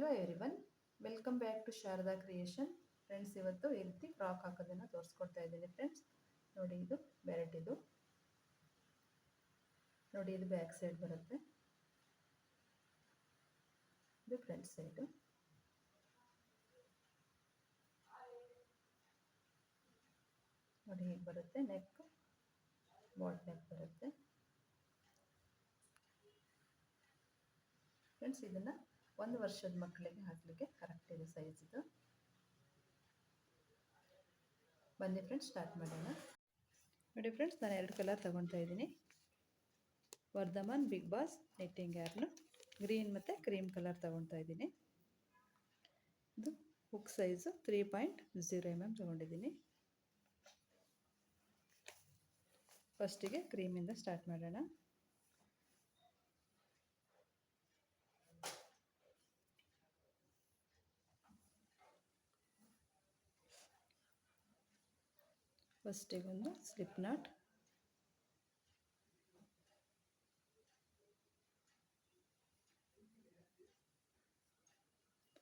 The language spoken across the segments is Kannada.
Hello everyone, welcome back to Sharada creation. Friends, ಇವತ್ತು ಈ ರೀತಿ ಫ್ರಾಕ್ ಹಾಕೋದನ್ನು ತೋರಿಸ್ಕೊಡ್ತಾ ಇದ್ದೀನಿ ಫ್ರೆಂಡ್ಸ್. ನೋಡಿ, ಇದು ಬೆರೆಟ್ ಇದು ನೋಡಿ, ಇದು ಬ್ಯಾಕ್ ಸೈಡ್ ಬರುತ್ತೆ, ಇದು ಫ್ರಂಟ್ ಸೈಡು. ನೋಡಿ ಹೀಗೆ ಬರುತ್ತೆ. ನೆಕ್ ಬಾಟ್ ನೆಕ್ ಬರುತ್ತೆ ಫ್ರೆಂಡ್ಸ್. ಇದನ್ನು 1 ವರ್ಷದ ಮಕ್ಕಳಿಗೆ ಹಾಕಲಿಕ್ಕೆ ಕರೆಕ್ಟ್ ಇದೆ ಸೈಜ್ ಇದು. ಬನ್ನಿ ಫ್ರೆಂಡ್ಸ್, ಸ್ಟಾರ್ಟ್ ಮಾಡೋಣ. ನೋಡಿ ಫ್ರೆಂಡ್ಸ್, ನಾನು 2 ಕಲರ್ ತೊಗೊತಾ ಇದ್ದೀನಿ. Vardhman big boss knitting yarn green ಮತ್ತು ಕ್ರೀಮ್ ಕಲರ್ ತೊಗೊತಾ ಇದ್ದೀನಿ. ಇದು ಹುಕ್ ಸೈಜು 3.0 mm ತೊಗೊಂಡಿದ್ದೀನಿ. ಫಸ್ಟಿಗೆ ಕ್ರೀಮಿಂದ ಸ್ಟಾರ್ಟ್ ಮಾಡೋಣ.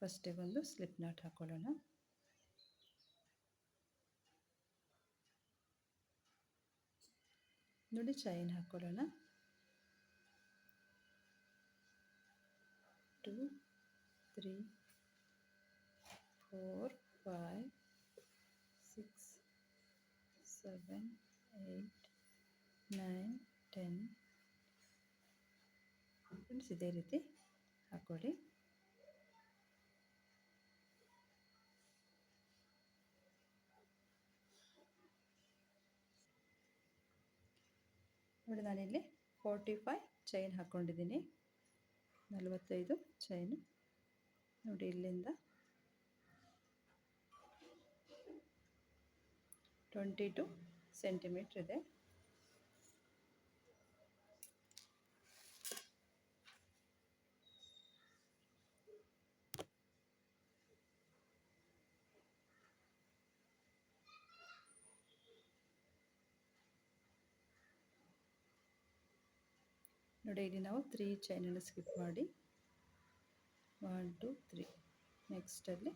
ಫಸ್ಟಿಗೊಂದು ಸ್ಲಿಪ್ ನಾಟ್, ಹಾಕೊಳ್ಳೋಣ. ನೋಡಿ, ಚೈನ್ ಹಾಕೊಳ್ಳೋಣ. 2 3 4 5 6 7 8 9 10 ಫ್ರೆಂಡ್ಸ್, ಇದೇ ರೀತಿ ಹಾಕೊಳ್ಳಿ. ನೋಡಿ, ನಾನಿಲ್ಲಿ 45 ಚೈನ್ ಹಾಕ್ಕೊಂಡಿದ್ದೀನಿ. 45 ಚೈನು. ನೋಡಿ, ಇಲ್ಲಿಂದ 22 ಸೆಂಟಿಮೀಟ್ರ್ ಇದೆ. ನೋಡಿ, ಇಲ್ಲಿ ನಾವು 3 ಚೈನನ್ನು ಸ್ಕಿಪ್ ಮಾಡಿ 1 2 3 ನೆಕ್ಸ್ಟಲ್ಲಿ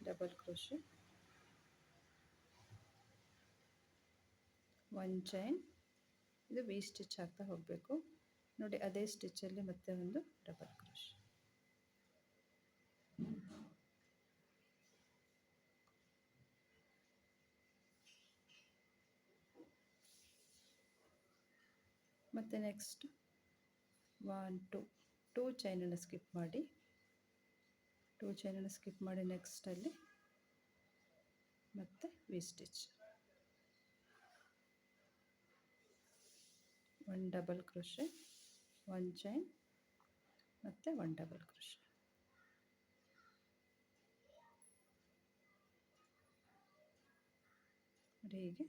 ಡಬಲ್ ಕ್ರೋಶೆ, 1 ಚೈನ್. ಇದು ವಿ ಸ್ಟಿಚ್ ಹಾಕ್ತಾ ಹೋಗಬೇಕು. ನೋಡಿ, ಅದೇ ಸ್ಟಿಚ್ಚಲ್ಲಿ ಮತ್ತೆ ಒಂದು ಡಬಲ್ ಕ್ರೋಶೆ. ಮತ್ತು ನೆಕ್ಸ್ಟ್ 1 2 ಚೈನನ್ನು ಸ್ಕಿಪ್ ಮಾಡಿ 2 ಚೈನನ್ನು ಸ್ಕಿಪ್ ಮಾಡಿ ನೆಕ್ಸ್ಟಲ್ಲಿ ಮತ್ತೆ V stitch, 1 double crochet, 1 chain ಮತ್ತು 1 ಡಬಲ್ ಕ್ರೋಶೆ. ಹೀಗೆ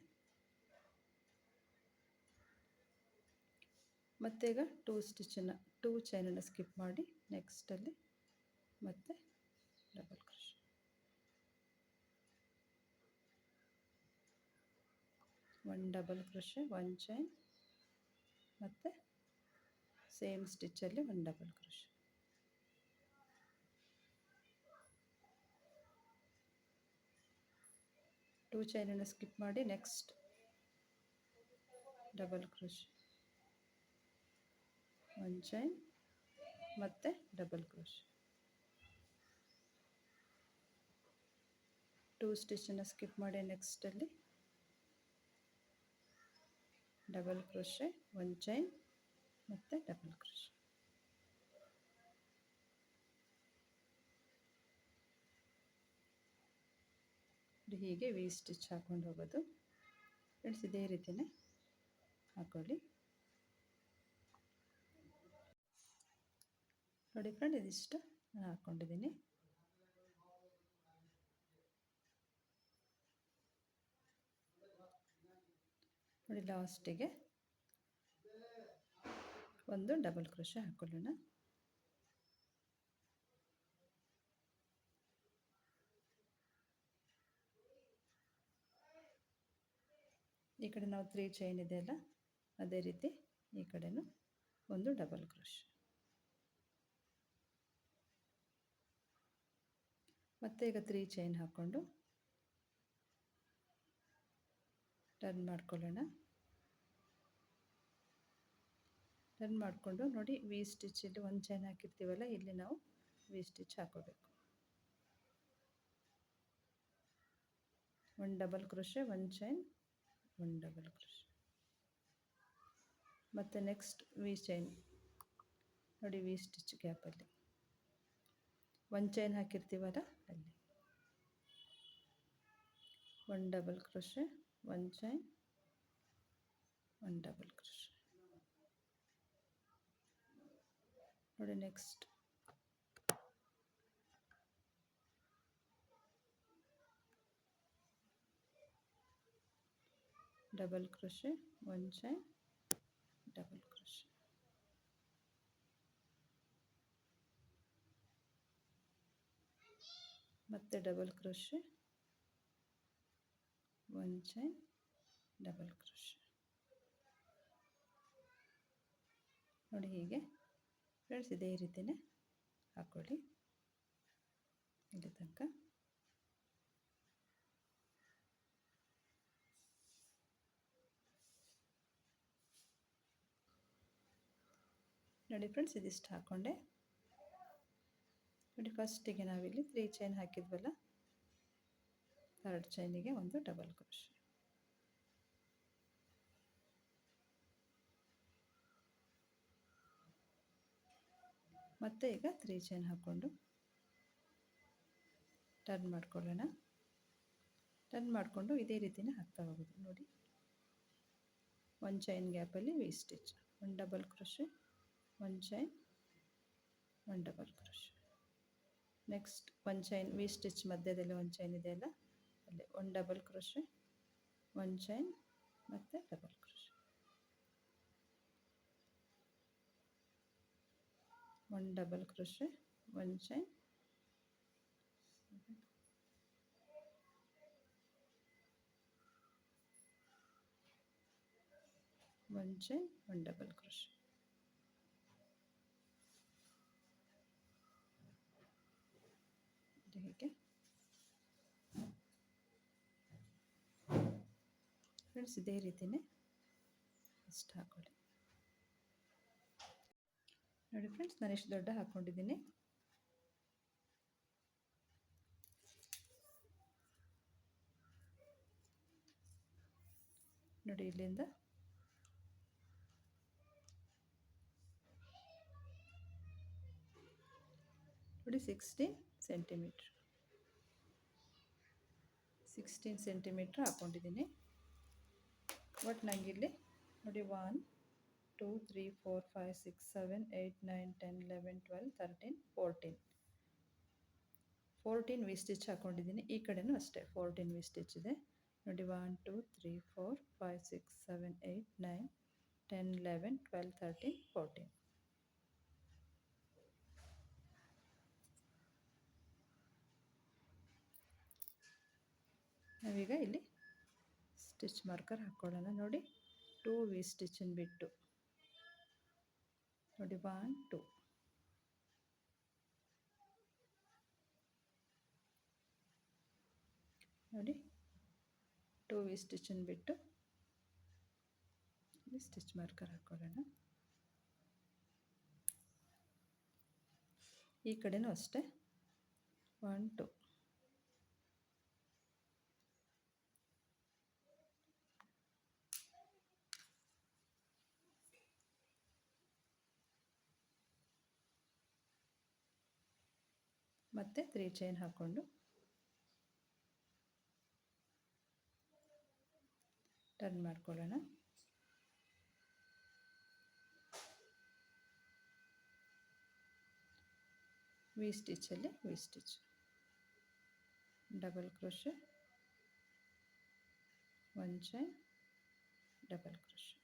ಮತ್ತೆ ಈಗ 2 ಚೈನನ್ನು ಸ್ಕಿಪ್ ಮಾಡಿ ನೆಕ್ಸ್ಟಲ್ಲಿ ಮತ್ತೆ double crochet, 1 double crochet, 1 chain ಮತ್ತು ಸೇಮ್ ಸ್ಟಿಚ್ಚಲ್ಲಿ 1 ಡಬಲ್ ಕ್ರೋಶೆ. ಟೂ ಚೈನನ್ನು ಸ್ಕಿಪ್ ಮಾಡಿ ನೆಕ್ಸ್ಟ್ ಡಬಲ್ ಕ್ರೋಶೆ, 1 ಚೈನ್ ಮತ್ತು ಡಬಲ್ ಕ್ರೋಶೆ. 2 ಸ್ಟಿಚ್ಚನ್ನು ಸ್ಕಿಪ್ ಮಾಡಿ ನೆಕ್ಸ್ಟಲ್ಲಿ ಡಬಲ್ ಕ್ರೋಶೆ, 1 ಚೈನ್ ಮತ್ತು ಡಬಲ್ ಕ್ರೋಶೆ. ಹೀಗೆ ವಿ ಸ್ಟಿಚ್ ಹಾಕ್ಕೊಂಡು ಹೋಗೋದು ಫ್ರೆಂಡ್ಸ್. ಇದೇ ರೀತಿಯೇ ಹಾಕೊಳ್ಳಿ. ನೋಡಿ ಫ್ರೆಂಡ್, ಇದಿಷ್ಟು ನಾನು ಹಾಕ್ಕೊಂಡಿದ್ದೀನಿ. ನೋಡಿ, ಲಾಸ್ಟಿಗೆ ಒಂದು ಡಬಲ್ ಕ್ರೋಶೆ ಹಾಕೊಳ್ಳೋಣ. ಈ ಕಡೆ ನಾವು 3 ಚೈನ್ ಇದೆಯಲ್ಲ, ಅದೇ ರೀತಿ ಈ ಕಡೆನೂ ಒಂದು ಡಬಲ್ ಕ್ರೋಶೆ. ಮತ್ತೆ ಈಗ 3 ಚೈನ್ ಹಾಕ್ಕೊಂಡು ಟರ್ನ್ ಮಾಡ್ಕೊಳ್ಳೋಣ. ಟರ್ನ್ ಮಾಡಿಕೊಂಡು ನೋಡಿ, ವಿ ಸ್ಟಿಚ್ಚಲ್ಲಿ ಒಂದು ಚೈನ್ ಹಾಕಿರ್ತೀವಲ್ಲ, ಇಲ್ಲಿ ನಾವು ವಿ ಸ್ಟಿಚ್ ಹಾಕೋಬೇಕು. ಒಂದು ಡಬಲ್ ಕ್ರೋಶೆ, ಒಂದು ಚೈನ್, ಒಂದು ಡಬಲ್ ಕ್ರೋಶೆ, ಮತ್ತು ನೆಕ್ಸ್ಟ್ ವಿ ಚೈನ್ ನೋಡಿ, ವಿ ಸ್ಟಿಚ್ ಗ್ಯಾಪಲ್ಲಿ ಒಂದು ಚೈನ್ ಹಾಕಿರ್ತೀವಲ್ಲ ಅಲ್ಲಿ ಒಂದು ಡಬಲ್ ಕ್ರೋಶೆ, ಒಂದು ಚೈನ್, ಒಂದು ಡಬಲ್ ಕ್ರೋಶೆ ನೋಡಿ. ನೆಕ್ಸ್ಟ್ ಡಬಲ್ ಕ್ರೋಶೆ, ಒಂದು ಚೈನ್, ಡಬಲ್ ಕ್ರೋಶೆ, ಮತ್ತೆ ಡಬಲ್ ಕ್ರೋಶೆ, ಒಂದು ಚೈನ್, ಡಬಲ್ ಕ್ರೋಶೆ ನೋಡಿ. ಹೀಗೆ ಫ್ರೆಂಡ್ಸ್ ಇದೇ ರೀತಿಯೇ ಹಾಕ್ಕೊಳ್ಳಿ ಇಲ್ಲಿ ತನಕ. ನೋಡಿ ಫ್ರೆಂಡ್ಸ್, ಇದಿಷ್ಟು ಹಾಕ್ಕೊಂಡೆ ನೋಡಿ. ಫಸ್ಟಿಗೆ ನಾವಿಲ್ಲಿ 3 ಚೈನ್ ಹಾಕಿದ್ವಲ್ಲ, ಥರ್ಡ್ ಚೈನಿಗೆ ಒಂದು ಡಬಲ್ ಕ್ರೋಶೆ, ಮತ್ತೆ ಈಗ 3 ಚೈನ್ ಹಾಕ್ಕೊಂಡು ಟರ್ನ್ ಮಾಡ್ಕೊಳ್ಳೋಣ. ಟರ್ನ್ ಮಾಡಿಕೊಂಡು ಇದೇ ರೀತಿಯೇ ಹಾಕ್ತಾ ಹೋಗೋದು ನೋಡಿ. ಒಂದು ಚೈನ್ ಗ್ಯಾಪಲ್ಲಿ ವಿ ಸ್ಟಿಚ್, ಒಂದು ಡಬಲ್ ಕ್ರೋಶೆ, ಒಂದು ಚೈನ್, ಒಂದು ಡಬಲ್ ಕ್ರೋಶೆ, ನೆಕ್ಸ್ಟ್ ಒಂದು ಚೈನ್, ವಿ ಸ್ಟಿಚ್ ಮಧ್ಯದಲ್ಲಿ ಒಂದು ಚೈನ್ ಇದೆಯಲ್ಲ ಅಲ್ಲಿ ಒಂದು ಡಬಲ್ ಕ್ರೋಶೆ, ಒಂದು ಚೈನ್, ಮತ್ತು ಡಬಲ್ ಕ್ರೋಶೆ, ಒಂದು ಡಬಲ್ ಕ್ರೋಶೆ, ಒಂದು ಚೈನ್, ಒಂದು ಚೈನ್, ಒಂದು ಡಬಲ್ ಕ್ರೋಶೆ ಹೀಗೆ ಫ್ರೆಂಡ್ಸ್. ಇದೇ ರೀತಿಯೇ ಇಷ್ಟು ಹಾಕ್ಕೊಳ್ಳಿ ನೋಡಿ. ಫ್ರೆಂಡ್ಸ್ ನಾನು ಇಷ್ಟು ದೊಡ್ಡ ಹಾಕ್ಕೊಂಡಿದ್ದೀನಿ ನೋಡಿ. ಇಲ್ಲಿಂದ ನೋಡಿ 16 ಸೆಂಟಿಮೀಟ್ರ್, 16 ಸೆಂಟಿಮೀಟ್ರ್ ಹಾಕ್ಕೊಂಡಿದ್ದೀನಿ. ಬಟ್ ನನಗಿಲ್ಲಿ ನೋಡಿ 1 2 3 4 5 6 7 8 9 10 11 12 13 14 ವಿ ಸ್ಟಿಚ್ ಹಾಕ್ಕೊಂಡಿದ್ದೀನಿ. ಈ ಕಡೆನೂ ಅಷ್ಟೇ 14 ವಿ ಸ್ಟಿಚ್ ಇದೆ ನೋಡಿ. 1 2 3 4 5 6 7 8 9 10 11 12 13 14. ನಾವೀಗ ಇಲ್ಲಿ ಸ್ಟಿಚ್ ಮಾರ್ಕರ್ ಹಾಕ್ಕೊಳ್ಳೋಣ ನೋಡಿ. 2 ವಿ ಸ್ಟಿಚ್ಚನ್ನು ಬಿಟ್ಟು ನೋಡಿ 1 2 ನೋಡಿ. 2 ವಿ ಸ್ಟಿಚ್ಚನ್ನು ಬಿಟ್ಟು ಸ್ಟಿಚ್ ಮಾರ್ಕರ್ ಹಾಕ್ಕೊಳ್ಳೋಣ. ಈ ಕಡೆನೂ ಅಷ್ಟೇ 1 2 ಮತ್ತೆ 3 ಚೈನ್ ಹಾಕ್ಕೊಂಡು ಟರ್ನ್ ಮಾಡ್ಕೊಳ್ಳೋಣ. ವಿ ಸ್ಟಿಚ್ಚಲ್ಲಿ ವಿ ಸ್ಟಿಚ್, ಡಬಲ್ ಕ್ರೋಶೆ, ಒಂದು chain, double crochet,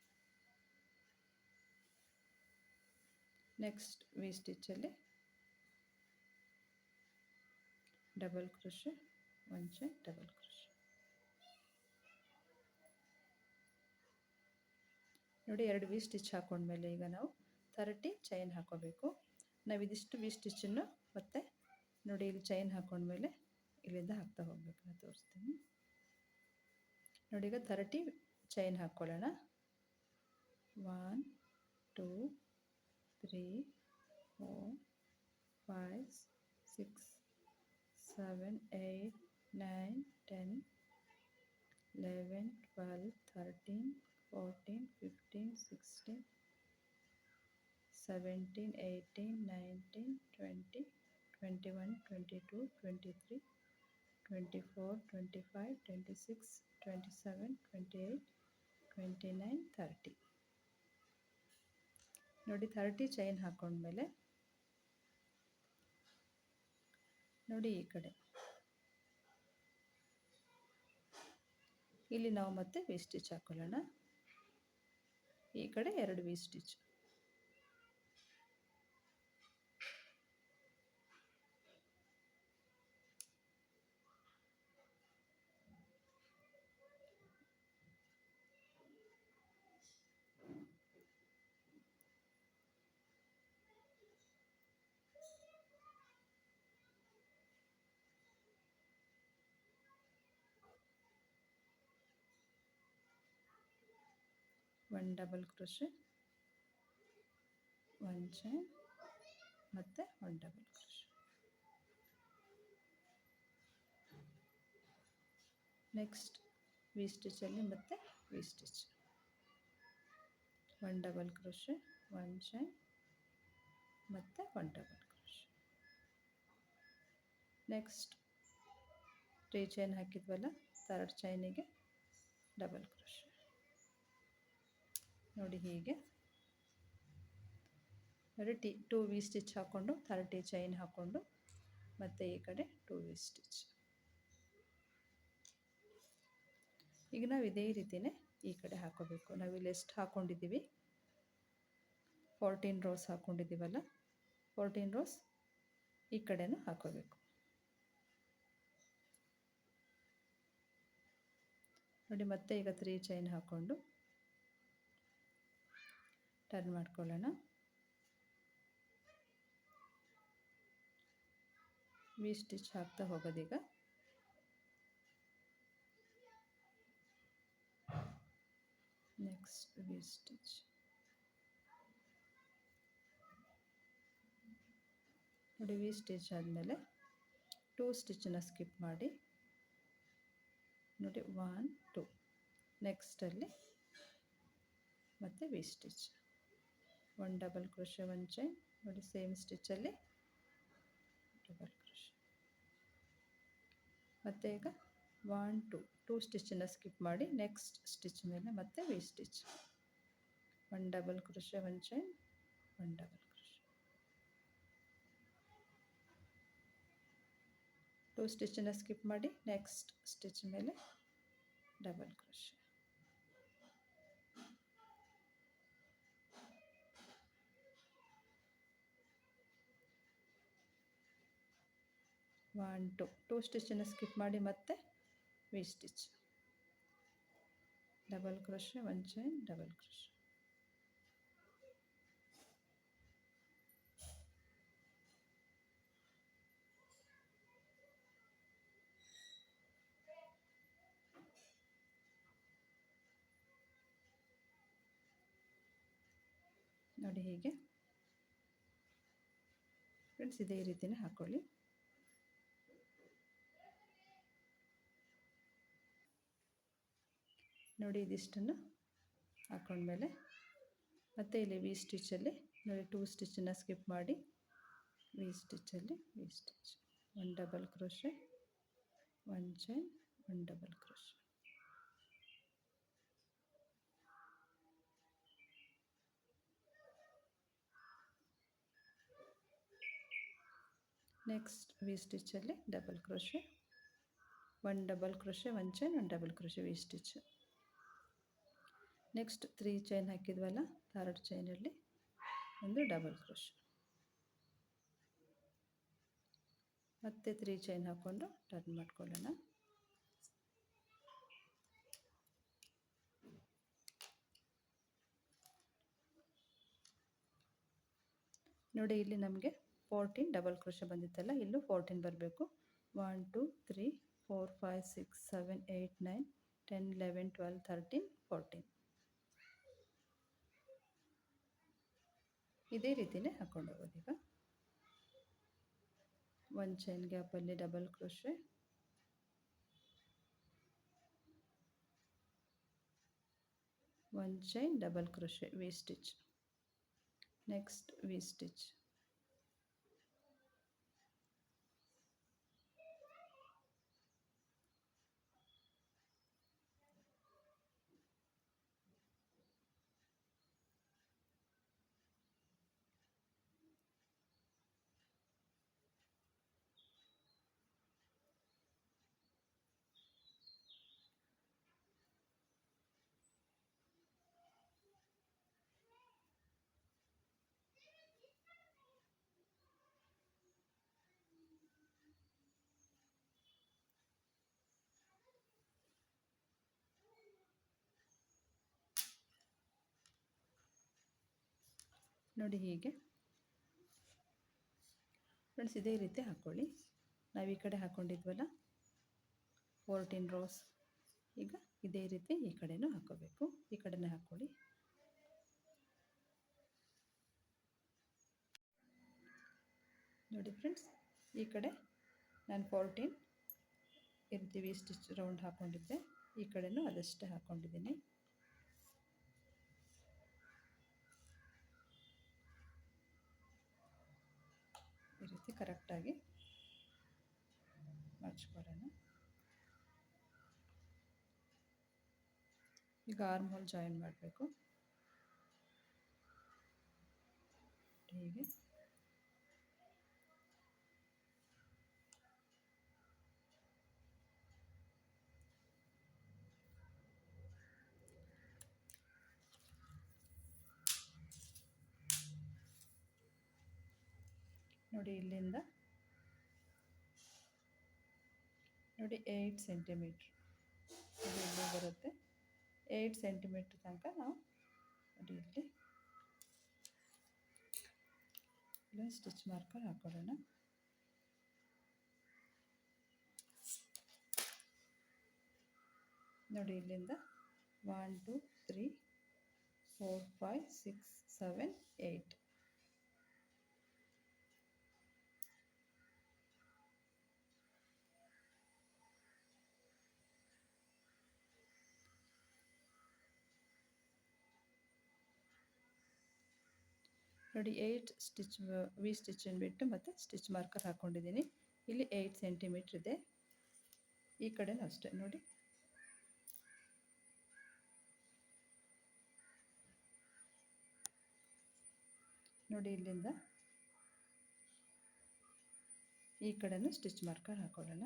next V ಸ್ಟಿಚ್ಚಲ್ಲಿ ಡಬಲ್ ಕ್ರೋಶೆ, ಒಂದು ಚೈನ್, ಡಬಲ್ ಕ್ರೋಶೆ ನೋಡಿ. 2 ವಿ ಸ್ಟಿಚ್ ಹಾಕೊಂಡ್ಮೇಲೆ ಈಗ ನಾವು 30 ಚೈನ್ ಹಾಕೋಬೇಕು. ನಾವು ಇದಿಷ್ಟು ವಿ ಸ್ಟಿಚ್ಚನ್ನು ಮತ್ತೆ ನೋಡಿ ಇಲ್ಲಿ ಚೈನ್ ಹಾಕೊಂಡ್ಮೇಲೆ ಇಲ್ಲಿಂದ ಹಾಕ್ತಾ ಹೋಗ್ಬೇಕು, ನಾನು ತೋರಿಸ್ತೀನಿ ನೋಡಿ. ಈಗ 30 ಚೈನ್ ಹಾಕ್ಕೊಳ್ಳೋಣ. 1 2 3 4 5 6 7 8 9 10 11 12 13 14 15 16 17 18 19 20 21 22 23 24 25 26 27 28 29 30 ನೋಡಿ. 30 ಚೈನ್ ಹಾಕೊಂಡ್ಮೇಲೆ ನೋಡಿ ಈ ಕಡೆ ಇಲ್ಲಿ ನಾವು ಮತ್ತೆ ವಿ ಸ್ಟಿಚ್ ಹಾಕೊಳ್ಳೋಣ. ಈ ಕಡೆ 2 V stitch. One double crochet, one chain ಮತ್ತು one double crochet. Next V ಸ್ಟಿಚಲ್ಲಿ ಮತ್ತೆ V stitch, one double crochet, one chain ಮತ್ತು one double crochet. Next 3 chain ಹಾಕಿದ್ವಲ್ಲ, 3rd ಚೈನಿಗೆ ಡಬಲ್ ಕ್ರೋಶೆ ನೋಡಿ. ಹೀಗೆ ನೋಡಿ 2 ವಿ ಸ್ಟಿಚ್ ಹಾಕ್ಕೊಂಡು 30 ಚೈನ್ ಹಾಕ್ಕೊಂಡು ಮತ್ತು ಈ ಕಡೆ 2 ವಿ ಸ್ಟಿಚ್. ಈಗ ನಾವು ಇದೇ ರೀತಿಯೇ ಈ ಕಡೆ ಹಾಕೋಬೇಕು. ನಾವಿಲ್ಲಿ ಎಷ್ಟು ಹಾಕ್ಕೊಂಡಿದ್ದೀವಿ, 14 ರೋಸ್ ಹಾಕ್ಕೊಂಡಿದ್ದೀವಲ್ಲ, 14 ರೋಸ್ ಈ ಕಡೆನೂ ಹಾಕೋಬೇಕು ನೋಡಿ. ಮತ್ತೆ ಈಗ 3 ಚೈನ್ ಹಾಕ್ಕೊಂಡು ಟರ್ನ್ ಮಾಡ್ಕೊಳ್ಳೋಣ. ವಿ ಸ್ಟಿಚ್ ಹಾಕ್ತಾ ಹೋಗೋದೀಗ. ನೆಕ್ಸ್ಟ್ ವಿ ಸ್ಟಿಚ್ ನೋಡಿ. ವಿ ಸ್ಟಿಚ್ ಆದಮೇಲೆ 2 ಸ್ಟಿಚ್ಚನ್ನು ಸ್ಕಿಪ್ ಮಾಡಿ ನೋಡಿ, 1 2. ನೆಕ್ಸ್ಟಲ್ಲಿ ಮತ್ತು V stitch, one double crochet, one chain ನೋಡಿ. ಸೇಮ್ ಸ್ಟಿಚ್ಚಲ್ಲಿ ಡಬಲ್ ಕ್ರೋಶೆ. ಮತ್ತು ಈಗ 1 2 ಸ್ಟಿಚ್ಚನ್ನು ಸ್ಕಿಪ್ ಮಾಡಿ ನೆಕ್ಸ್ಟ್ ಸ್ಟಿಚ್ ಮೇಲೆ ಮತ್ತೆ V stitch, one double crochet, one chain, one double crochet. 2 ಸ್ಟಿಚ್ಚನ್ನು ಸ್ಕಿಪ್ ಮಾಡಿ ನೆಕ್ಸ್ಟ್ ಸ್ಟಿಚ್ ಮೇಲೆ ಡಬಲ್ ಕ್ರೋಶೆ. ಒನ್ 2 ಸ್ಟಿಚ್ಚನ್ನು ಸ್ಕಿಪ್ ಮಾಡಿ ಮತ್ತೆ V stitch, double crochet, one chain, double crochet. ನೋಡಿ ಹೀಗೆ ಫ್ರೆಂಡ್ಸ್, ಇದೇ ರೀತಿಯೇ ಹಾಕ್ಕೊಳ್ಳಿ. ನೋಡಿ ಇದಿಷ್ಟನ್ನು ಹಾಕ್ಕೊಂಡ್ಮೇಲೆ ಮತ್ತೆ ಇಲ್ಲಿ ವಿ ಸ್ಟಿಚ್ಚಲ್ಲಿ ನೋಡಿ 2 ಸ್ಟಿಚ್ಚನ್ನು ಸ್ಕಿಪ್ ಮಾಡಿ ವಿ ಸ್ಟಿಚ್ಚಲ್ಲಿ V stitch, one double crochet, one chain, one double crochet. Next V ಸ್ಟಿಚ್ಚಲ್ಲಿ double crochet, one double crochet, one chain, one double crochet, V stitch. Next 3 chain ಹಾಕಿದ್ವಲ್ಲ, 3rd ಚೈನಲ್ಲಿ ಒಂದು ಡಬಲ್ ಕ್ರೋಶೆ, ಮತ್ತೆ 3 ಚೈನ್ ಹಾಕ್ಕೊಂಡು ಟರ್ನ್ ಮಾಡ್ಕೊಳ್ಳೋಣ. ನೋಡಿ ಇಲ್ಲಿ ನಮಗೆ 14 ಡಬಲ್ ಕ್ರೋಶೆ ಬಂದಿತ್ತಲ್ಲ, ಇಲ್ಲೂ 14 ಬರಬೇಕು. 1 2 3 4 5 6 7 8 9 10 11 12 13 14 ಇದೇ ರೀತಿಯೇ ಹಾಕೊಂಡು ಹೋಗೋದು. ಈಗ ಒಂದು ಚೈನ್ ಗ್ಯಾಪಲ್ಲಿ ಡಬಲ್ ಕ್ರೋಶೆ, ಒಂದು chain double crochet, V stitch, next V stitch, ನೋಡಿ ಹೀಗೆ ಫ್ರೆಂಡ್ಸ್ ಇದೇ ರೀತಿ ಹಾಕ್ಕೊಳ್ಳಿ. ನಾವು ಈ ಕಡೆ ಹಾಕ್ಕೊಂಡಿದ್ವಲ್ಲ 14 ರೋಸ್, ಈಗ ಇದೇ ರೀತಿ ಈ ಕಡೆನೂ ಹಾಕ್ಕೋಬೇಕು. ಈ ಕಡೆನೇ ಹಾಕ್ಕೊಳ್ಳಿ. ನೋಡಿ ಫ್ರೆಂಡ್ಸ್, ಈ ಕಡೆ ನಾನು 14 ಇರ್ತೀವಿ ಸ್ಟಿಚ್ ರೌಂಡ್ ಹಾಕ್ಕೊಂಡಿದ್ದೆ, ಈ ಕಡೆನೂ ಅದಷ್ಟೇ ಹಾಕ್ಕೊಂಡಿದ್ದೀನಿ. ಈ ರೀತಿ ಕರೆಕ್ಟಾಗಿ ಮಡ್ಚ್ಕೊಳ್ಳೋಣ. ಈಗ ಆರ್ಮ್ ಹೋಲ್ ಜಾಯಿನ್ ಮಾಡಬೇಕು. ಹೀಗೆ ನೋಡಿ, ಇಲ್ಲಿಂದ ನೋಡಿ 8 ಸೆಂಟಿಮೀಟ್ರ್ ಇಲ್ಲಿ ಬರುತ್ತೆ. 8 ಸೆಂಟಿಮೀಟ್ರ್ ತನಕ ನಾವು ನೋಡಿ ಇಲ್ಲಿ ಸ್ಟಿಚ್ ಮಾರ್ಕರ್ ಹಾಕೊಳ್ಳೋಣ. ನೋಡಿ ಇಲ್ಲಿಂದ 1 2 3 4 5 6 7 8 ನೋಡಿ 8 ಸ್ಟಿಚ್ ವಿ ಸ್ಟಿಚನ್ನು ಬಿಟ್ಟು ಮತ್ತು ಸ್ಟಿಚ್ ಮಾರ್ಕರ್ ಹಾಕ್ಕೊಂಡಿದ್ದೀನಿ. ಇಲ್ಲಿ 8 ಸೆಂಟಿಮೀಟ್ರ್ ಇದೆ. ಈ ಕಡೆನೂ ಅಷ್ಟೇ ನೋಡಿ, ನೋಡಿ ಇಲ್ಲಿಂದ ಈ ಕಡೆನೂ ಸ್ಟಿಚ್ ಮಾರ್ಕರ್ ಹಾಕೊಳ್ಳೋಣ.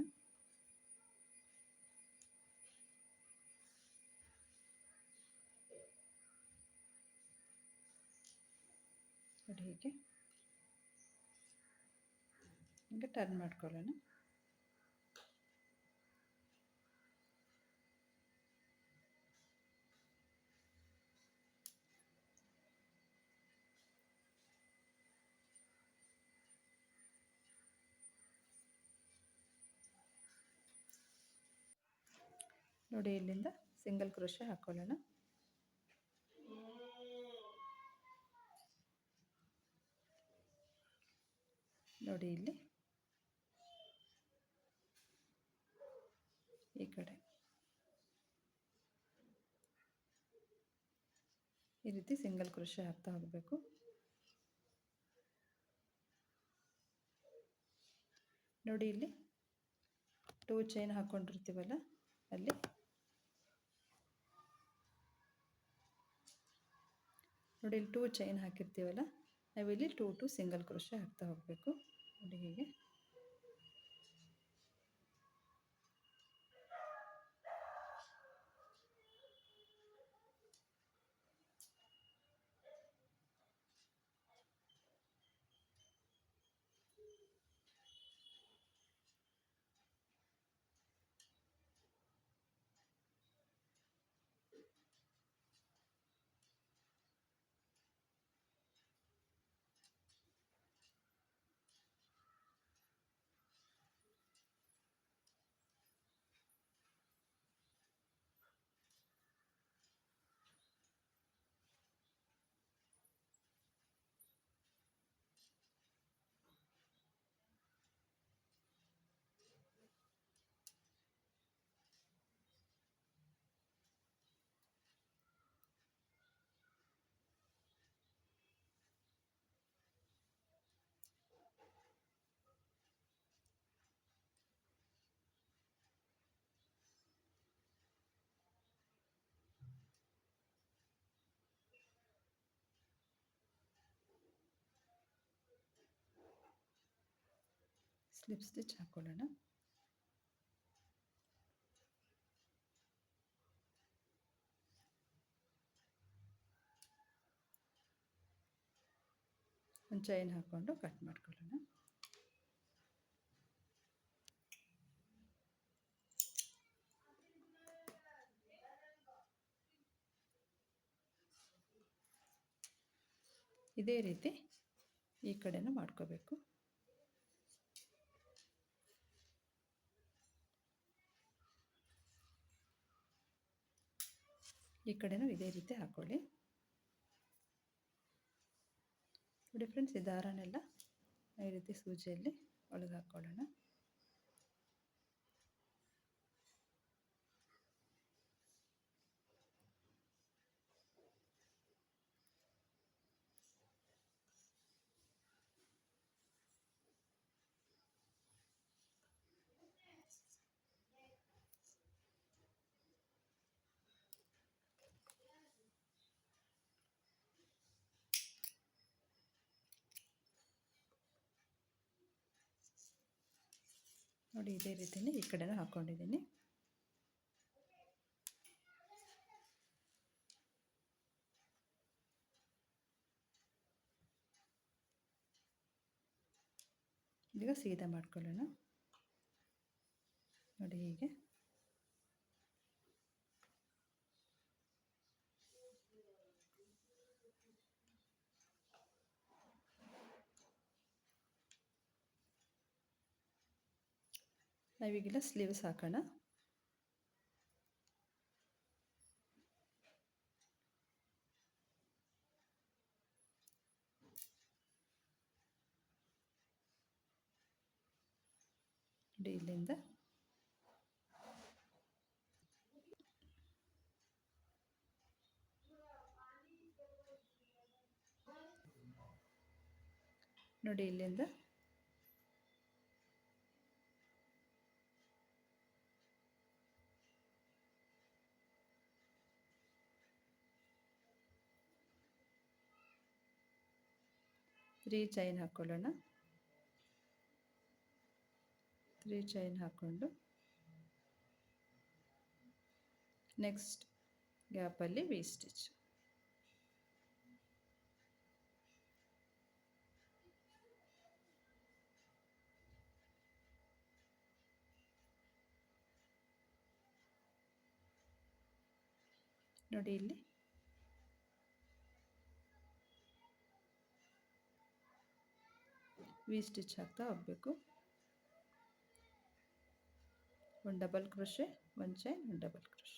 ನೋಡಿ ಹೀಗೆ ಟರ್ನ್ ಮಾಡ್ಕೊಳ್ಳೋಣ. ನೋಡಿ ಇಲ್ಲಿಂದ ಸಿಂಗಲ್ ಕ್ರೋಶೆ ಹಾಕೊಳ್ಳೋಣ. ನೋಡಿ ಇಲ್ಲಿ ಈ ಕಡೆ ಈ ರೀತಿ ಸಿಂಗಲ್ ಕ್ರೋಶೆ ಹಾಕ್ತಾ ಹೋಗಬೇಕು. ನೋಡಿ ಇಲ್ಲಿ 2 ಚೈನ್ ಹಾಕ್ಕೊಂಡಿರ್ತೀವಲ್ಲ, ಅಲ್ಲಿ ನೋಡಿ ಇಲ್ಲಿ 2 ಚೈನ್ ಹಾಕಿರ್ತೀವಲ್ಲ, ನಾವಿಲ್ಲಿ 2 ಸಿಂಗಲ್ ಕ್ರೋಶೆ ಹಾಕ್ತಾ ಹೋಗಬೇಕು. ನೋಡಿ ಹೀಗೆ ಸ್ಲಿಪ್ ಸ್ಟಿಚ್ ಹಾಕ್ಕೊಳ್ಳೋಣ. ಒಂದು ಚೈನ್ ಹಾಕ್ಕೊಂಡು ಕಟ್ ಮಾಡ್ಕೊಳ್ಳೋಣ. ಇದೇ ರೀತಿ ಈ ಕಡೆನೂ ಮಾಡ್ಕೋಬೇಕು. ಈ ಕಡೆನೂ ಇದೇ ರೀತಿ ಹಾಕ್ಕೊಳ್ಳಿ. ನೋಡಿ ಫ್ರೆಂಡ್ಸ್, ಈ ದಾರನೆಲ್ಲ ಈ ರೀತಿ ಸೂಜಿಯಲ್ಲಿ ಒಳಗೆ ಹಾಕ್ಕೊಳ್ಳೋಣ. ನೋಡಿ ಇದೇ ರೀತಿಯೇ ಈ ಕಡೆನೂ ಹಾಕ್ಕೊಂಡಿದ್ದೀನಿ. ಈಗ ಸೀದಾ ಮಾಡ್ಕೊಳ್ಳೋಣ. ನೋಡಿ ಹೀಗೆ. ನಾವೀಗೆಲ್ಲ ಸ್ಲೀವ್ಸ್ ಹಾಕೋಣ. ನೋಡಿ ಇಲ್ಲಿಂದ ನೋಡಿ ಇಲ್ಲಿಂದ ತ್ರೀ ಚೈನ್ ಹಾಕ್ಕೊಳ್ಳೋಣ. 3 ಚೈನ್ ಹಾಕ್ಕೊಂಡು ನೆಕ್ಸ್ಟ್ ಗ್ಯಾಪಲ್ಲಿ ವಿ ಸ್ಟಿಚ್. ನೋಡಿ ಇಲ್ಲಿ ವಿ ಸ್ಟಿಚ್ ಹಾಕ್ತಾ ಹೋಗಬೇಕು. ಒಂದು ಡಬಲ್ ಕ್ರೋಶೆ, ಒಂದು ಚೈನ್, ಒಂದು ಡಬಲ್ ಕ್ರೋಶೆ.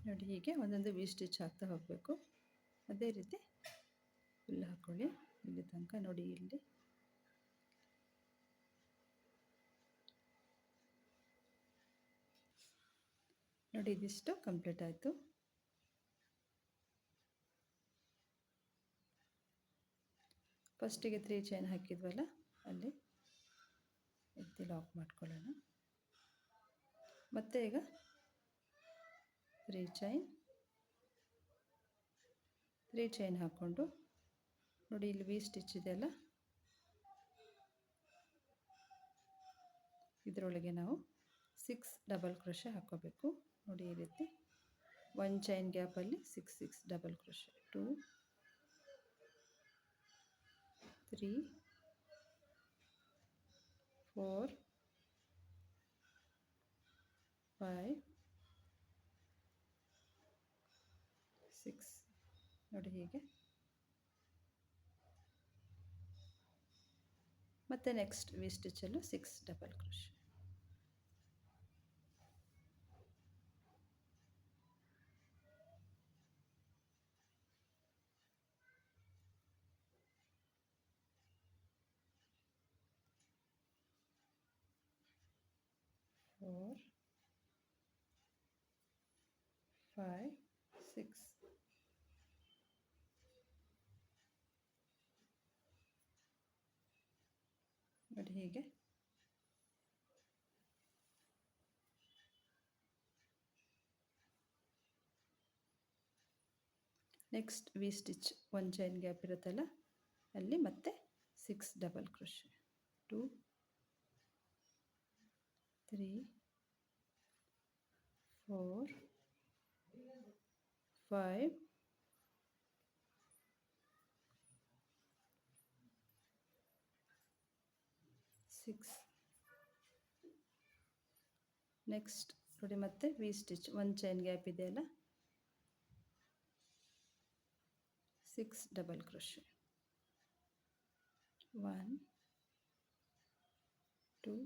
ನೋಡಿ ಹೀಗೆ ಒಂದೊಂದು ವಿ ಸ್ಟಿಚ್ ಹಾಕ್ತಾ ಹೋಗಬೇಕು. ಅದೇ ರೀತಿ ಫುಲ್ ಹಾಕ್ಕೊಳ್ಳಿ ಇಲ್ಲಿ ತನಕ. ನೋಡಿ ಇಲ್ಲಿ ನೋಡಿ ಇದಿಷ್ಟು ಕಂಪ್ಲೀಟ್ ಆಯಿತು. ಫಸ್ಟಿಗೆ 3 ಚೈನ್ ಹಾಕಿದ್ವಲ್ಲ ಅಲ್ಲಿ ಎತ್ತಿ ಲಾಕ್ ಮಾಡ್ಕೊಳ್ಳೋಣ. ಮತ್ತೆ ಈಗ 3 ಚೈನ್ ಹಾಕ್ಕೊಂಡು ನೋಡಿ ಇಲ್ಲಿ ವಿ ಸ್ಟಿಚ್ ಇದೆಯಲ್ಲ, ಇದರೊಳಗೆ ನಾವು 6 ಡಬಲ್ ಕ್ರೋಶೆ ಹಾಕ್ಕೋಬೇಕು. ನೋಡಿ ಈ ರೀತಿ 1 ಚೈನ್ ಗ್ಯಾಪಲ್ಲಿ 6 ಡಬಲ್ ಕ್ರೋಶೆ. 2 3 4 5 6 ನೋಡಿ ಹೀಗೆ. ಮತ್ತು ನೆಕ್ಸ್ಟ್ ವಿ ಸ್ಟಿಚ್ಚಲ್ಲೂ 6 ಡಬಲ್ ಕ್ರೋಶೆ. ಫೋರ್ 5 6 ನೋಡಿ ಹೀಗೆ. ನೆಕ್ಸ್ಟ್ ವಿ ಸ್ಟಿಚ್ ಒಂದು ಚೈನ್ ಗ್ಯಾಪ್ ಇರುತ್ತಲ್ಲ ಅಲ್ಲಿ ಮತ್ತೆ 6 ಡಬಲ್ ಕ್ರೋಶೆ. 2 3 4 5 6. ನೆಕ್ಸ್ಟ್ ನೋಡಿ ಮತ್ತೆ ವಿ ಸ್ಟಿಚ್ ಒಂದು ಚೈನ್ ಗ್ಯಾಪ್ ಇದೆಯಲ್ಲ 6 ಡಬಲ್ ಕ್ರೋಶೆ. 1 2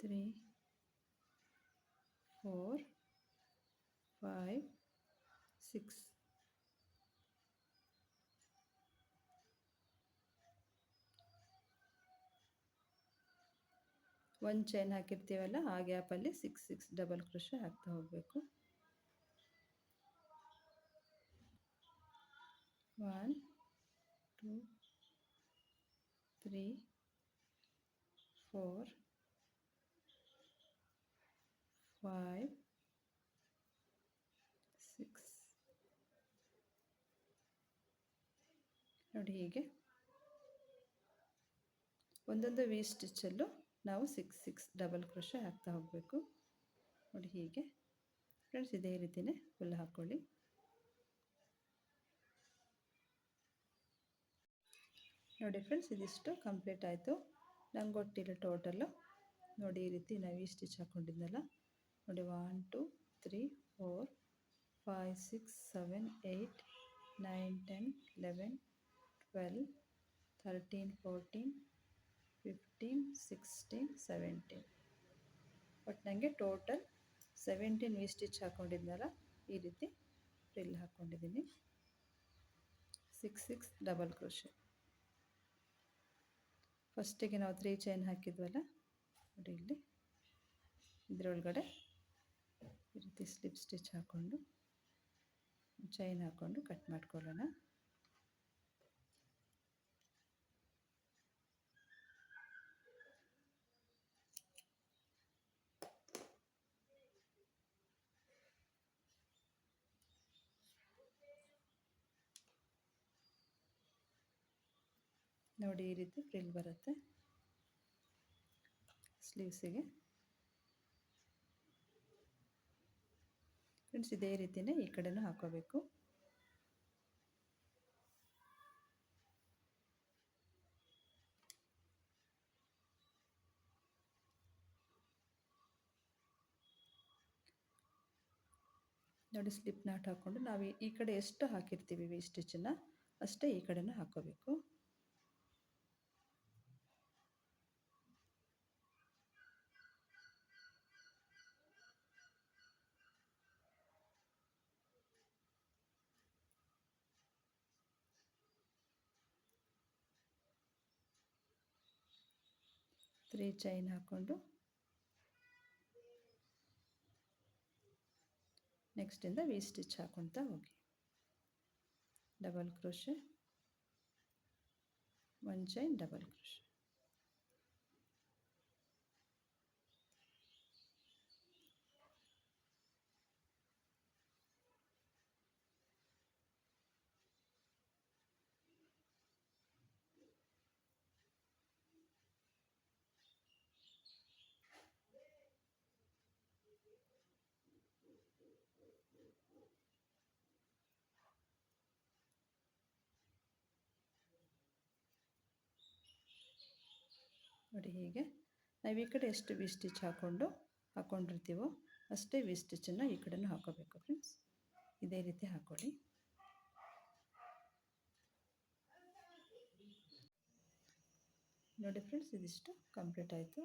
3 4 5 6. ಒಂದು ಚೈನ್ ಹಾಕಿರ್ತೀವಲ್ಲ ಆ ಗ್ಯಾಪಲ್ಲಿ 6 6 ಡಬಲ್ ಕ್ರೋಶೆ ಹಾಕ್ತಾ ಹೋಗಬೇಕು. 1 2 3 4 5 6 ನೋಡಿ ಹೀಗೆ. ಒಂದೊಂದು ವಿ ಸ್ಟಿಚ್ಚಲ್ಲೂ ನಾವು 6 6 ಡಬಲ್ ಕ್ರೋಶೆ ಹಾಕ್ತಾ ಹೋಗಬೇಕು. ನೋಡಿ ಹೀಗೆ ಫ್ರೆಂಡ್ಸ್, ಇದೇ ರೀತಿಯೇ ಫುಲ್ ಹಾಕ್ಕೊಳ್ಳಿ. ನೋಡಿ ಫ್ರೆಂಡ್ಸ್, ಇದಿಷ್ಟು ಕಂಪ್ಲೀಟ್ ಆಯಿತು. ನಂಗೊಟ್ಟಿಲ್ಲ ಟೋಟಲ್ಲು ನೋಡಿ ಈ ರೀತಿ ನಾವು ಈ ಸ್ಟಿಚ್ ಹಾಕ್ಕೊಂಡಿದ್ನಲ್ಲ ನೋಡಿ 1 2 3 4 5 6 7 8 9 10 11 12 13 14 15 16 17. ಬಟ್ ನನಗೆ ಟೋಟಲ್ 17 ವಿ ಸ್ಟಿಚ್ ಹಾಕ್ಕೊಂಡಿದ್ನಲ್ಲ ಈ ರೀತಿ ಫ್ರಿಲ್ ಹಾಕ್ಕೊಂಡಿದ್ದೀನಿ. 6 6 ಡಬಲ್ ಕ್ರೋಶೆ. ಫಸ್ಟಿಗೆ ನಾವು 3 ಚೈನ್ ಹಾಕಿದ್ವಲ್ಲ ನೋಡಿ ಇಲ್ಲಿ ಇದರೊಳಗಡೆ ಈ ರೀತಿ ಸ್ಲಿಪ್ ಸ್ಟಿಚ್ ಹಾಕ್ಕೊಂಡು ಚೈನ್ ಹಾಕ್ಕೊಂಡು ಕಟ್ ಮಾಡ್ಕೊಳ್ಳೋಣ. ನೋಡಿ ಈ ರೀತಿ ಫ್ರಿಲ್ ಬರುತ್ತೆ ಸ್ಲೀವ್ಸಿಗೆ. ಫ್ರೆಂಡ್ಸ್, ಇದೇ ರೀತಿಯೇ ಈ ಕಡೆನೂ ಹಾಕೋಬೇಕು. ನೋಡಿ ಸ್ಲಿಪ್ ನಾಟ್ ಹಾಕ್ಕೊಂಡು ನಾವು ಈ ಕಡೆ ಎಷ್ಟು ಹಾಕಿರ್ತೀವಿ ವಿ ಸ್ಟಿಚ್ಚನ್ನು ಅಷ್ಟೇ ಈ ಕಡೆನೂ ಹಾಕೋಬೇಕು. ತ್ರೀ ಚೈನ್ ಹಾಕ್ಕೊಂಡು ನೆಕ್ಸ್ಟಿಂದ ವಿ ಸ್ಟಿಚ್ ಹಾಕ್ಕೊಳ್ತಾ ಹೋಗಿ. ಡಬಲ್ ಕ್ರೋಶೆ, ಒಂದು ಚೈನ್ ಡಬಲ್ ಕ್ರೋಶೆ. ನೋಡಿ ಹೀಗೆ ನಾವು ಈ ಕಡೆ ಎಷ್ಟು ವಿ ಸ್ಟಿಚ್ ಹಾಕ್ಕೊಂಡಿರ್ತೀವೋ ಅಷ್ಟೇ ವಿ ಸ್ಟಿಚ್ಚನ್ನು ಈ ಕಡೆನೂ ಹಾಕೋಬೇಕು ಫ್ರೆಂಡ್ಸ್. ಇದೇ ರೀತಿ ಹಾಕ್ಕೊಳ್ಳಿ. ನೋಡಿ ಫ್ರೆಂಡ್ಸ್, ಇದಿಷ್ಟು ಕಂಪ್ಲೀಟ್ ಆಯಿತು.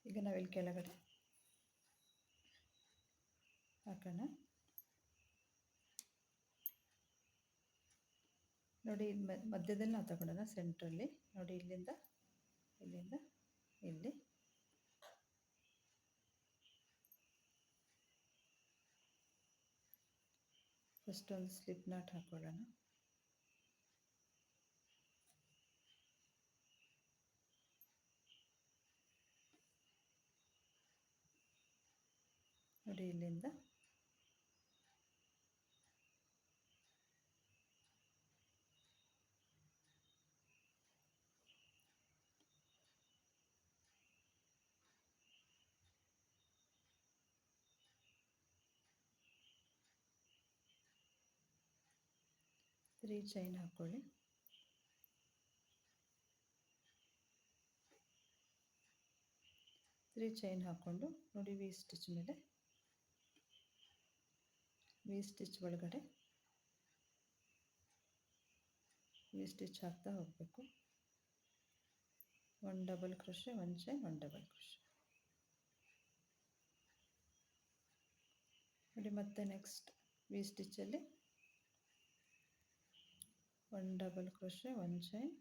ಈಗ ನಾವಿಲ್ಲಿ ಕೆಳಗಡೆ ಹಾಕೋಣ. ನೋಡಿ ಮಧ್ಯದಲ್ಲಿ ನಾವು ತಗೊಳ್ಳೋಣ, ಸೆಂಟ್ರಲ್ಲಿ ನೋಡಿ, ಇಲ್ಲಿಂದ ಇಲ್ಲಿ ಫಸ್ಟ್ ಒಂದು ಸ್ಲಿಪ್ ನಾಟ್ ಹಾಕೊಳ್ಳೋಣ. ನೋಡಿ ಇಲ್ಲಿಂದ ತ್ರೀ ಚೈನ್ ಹಾಕ್ಕೊಳ್ಳಿ. ತ್ರೀ ಚೈನ್ ಹಾಕ್ಕೊಂಡು ನೋಡಿ ವಿ ಸ್ಟಿಚ್ ಮೇಲೆ ವಿ ಸ್ಟಿಚ್ ಒಳಗಡೆ ವಿ ಸ್ಟಿಚ್ ಹಾಕ್ತಾ ಹೋಗಬೇಕು. One double crochet, one chain, one double crochet. ನೋಡಿ ಮತ್ತೆ ನೆಕ್ಸ್ಟ್ ವಿ ಸ್ಟಿಚ್ಚಲ್ಲಿ one double crochet, one chain,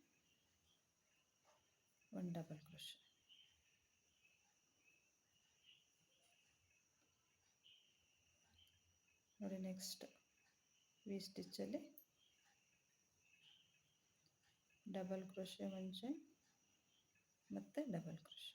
one double crochet. ನೋಡಿ ನೆಕ್ಸ್ಟ್ ವಿ ಸ್ಟಿಚ್ಚಲ್ಲಿ ಡಬಲ್ ಕ್ರೋಶೆ, ಒನ್ ಚೈನ್ ಮತ್ತು double crochet.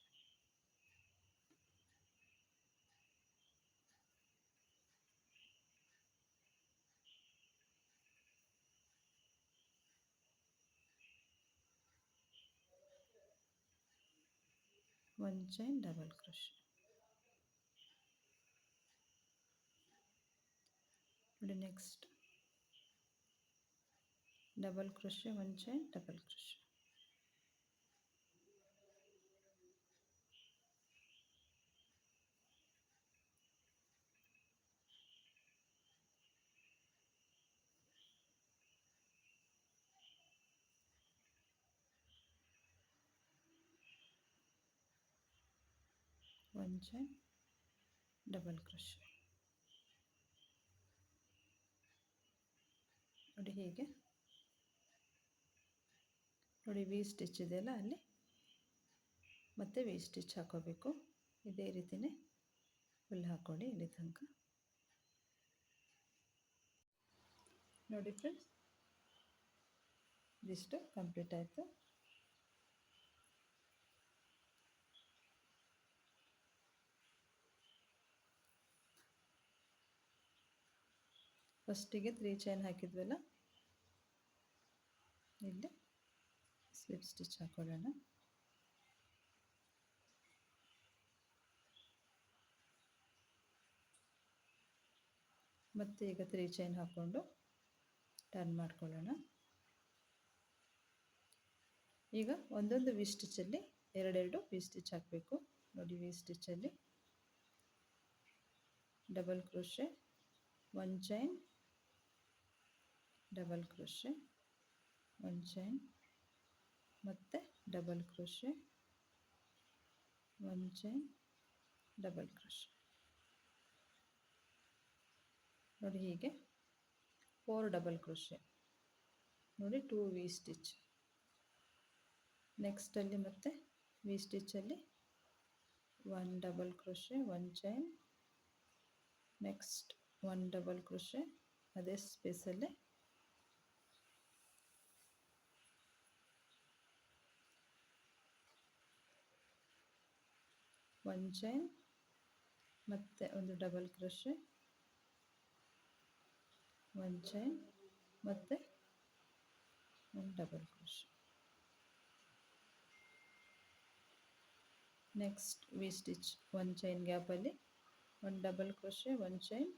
One chain, double crochet. ನೋಡಿ next double crochet, one chain, double crochet. One chain, double crochet. ನೋಡಿ ಹೀಗೆ ನೋಡಿ ವಿ ಸ್ಟಿಚ್ ಇದೆಯಲ್ಲ ಅಲ್ಲಿ ಮತ್ತೆ ವಿ ಸ್ಟಿಚ್ ಹಾಕೋಬೇಕು. ಇದೇ ರೀತಿಯೇ ಫುಲ್ ಹಾಕ್ಕೊಳ್ಳಿ ಇಲ್ಲಿ ತನಕ. ನೋಡಿ ಫ್ರೆಂಡ್ಸ್, ಇದಿಷ್ಟು ಕಂಪ್ಲೀಟ್ ಆಯಿತು. ಫಸ್ಟಿಗೆ ತ್ರೀ ಚೈನ್ ಹಾಕಿದ್ವಲ್ಲ, ಇಲ್ಲಿ ಸ್ಲಿಪ್ ಸ್ಟಿಚ್ ಹಾಕೊಳ್ಳೋಣ. ಮತ್ತು ಈಗ ತ್ರೀ ಚೈನ್ ಹಾಕ್ಕೊಂಡು ಟರ್ನ್ ಮಾಡ್ಕೊಳ್ಳೋಣ. ಈಗ ಒಂದೊಂದು ವಿ ಸ್ಟಿಚ್ಚಲ್ಲಿ ಎರಡೆರಡು ವಿ ಸ್ಟಿಚ್ ಹಾಕಬೇಕು. ನೋಡಿ ವಿ ಸ್ಟಿಚ್ಚಲ್ಲಿ double crochet, one chain, double crochet, one chain ಮತ್ತು double crochet, one chain, double crochet. ನೋಡಿ ಹೀಗೆ 4 ಡಬಲ್ ಕ್ರೋಶೆ. ನೋಡಿ 2 ವಿ ಸ್ಟಿಚ್. ನೆಕ್ಸ್ಟಲ್ಲಿ ಮತ್ತೆ ವಿ ಸ್ಟಿಚ್ಚಲ್ಲಿ 1 double crochet, 1 chain, next 1 double crochet, ಅದೇ ಸ್ಪೇಸಲ್ಲೇ 1 ಚೈನ್ ಮತ್ತು ಒಂದು ಡಬಲ್ ಕ್ರೋಶೆ, 1 ಚೈನ್ ಮತ್ತು 1 double crochet. Next V stitch 1 chain ಗ್ಯಾಪಲ್ಲಿ 1 double crochet, 1 chain,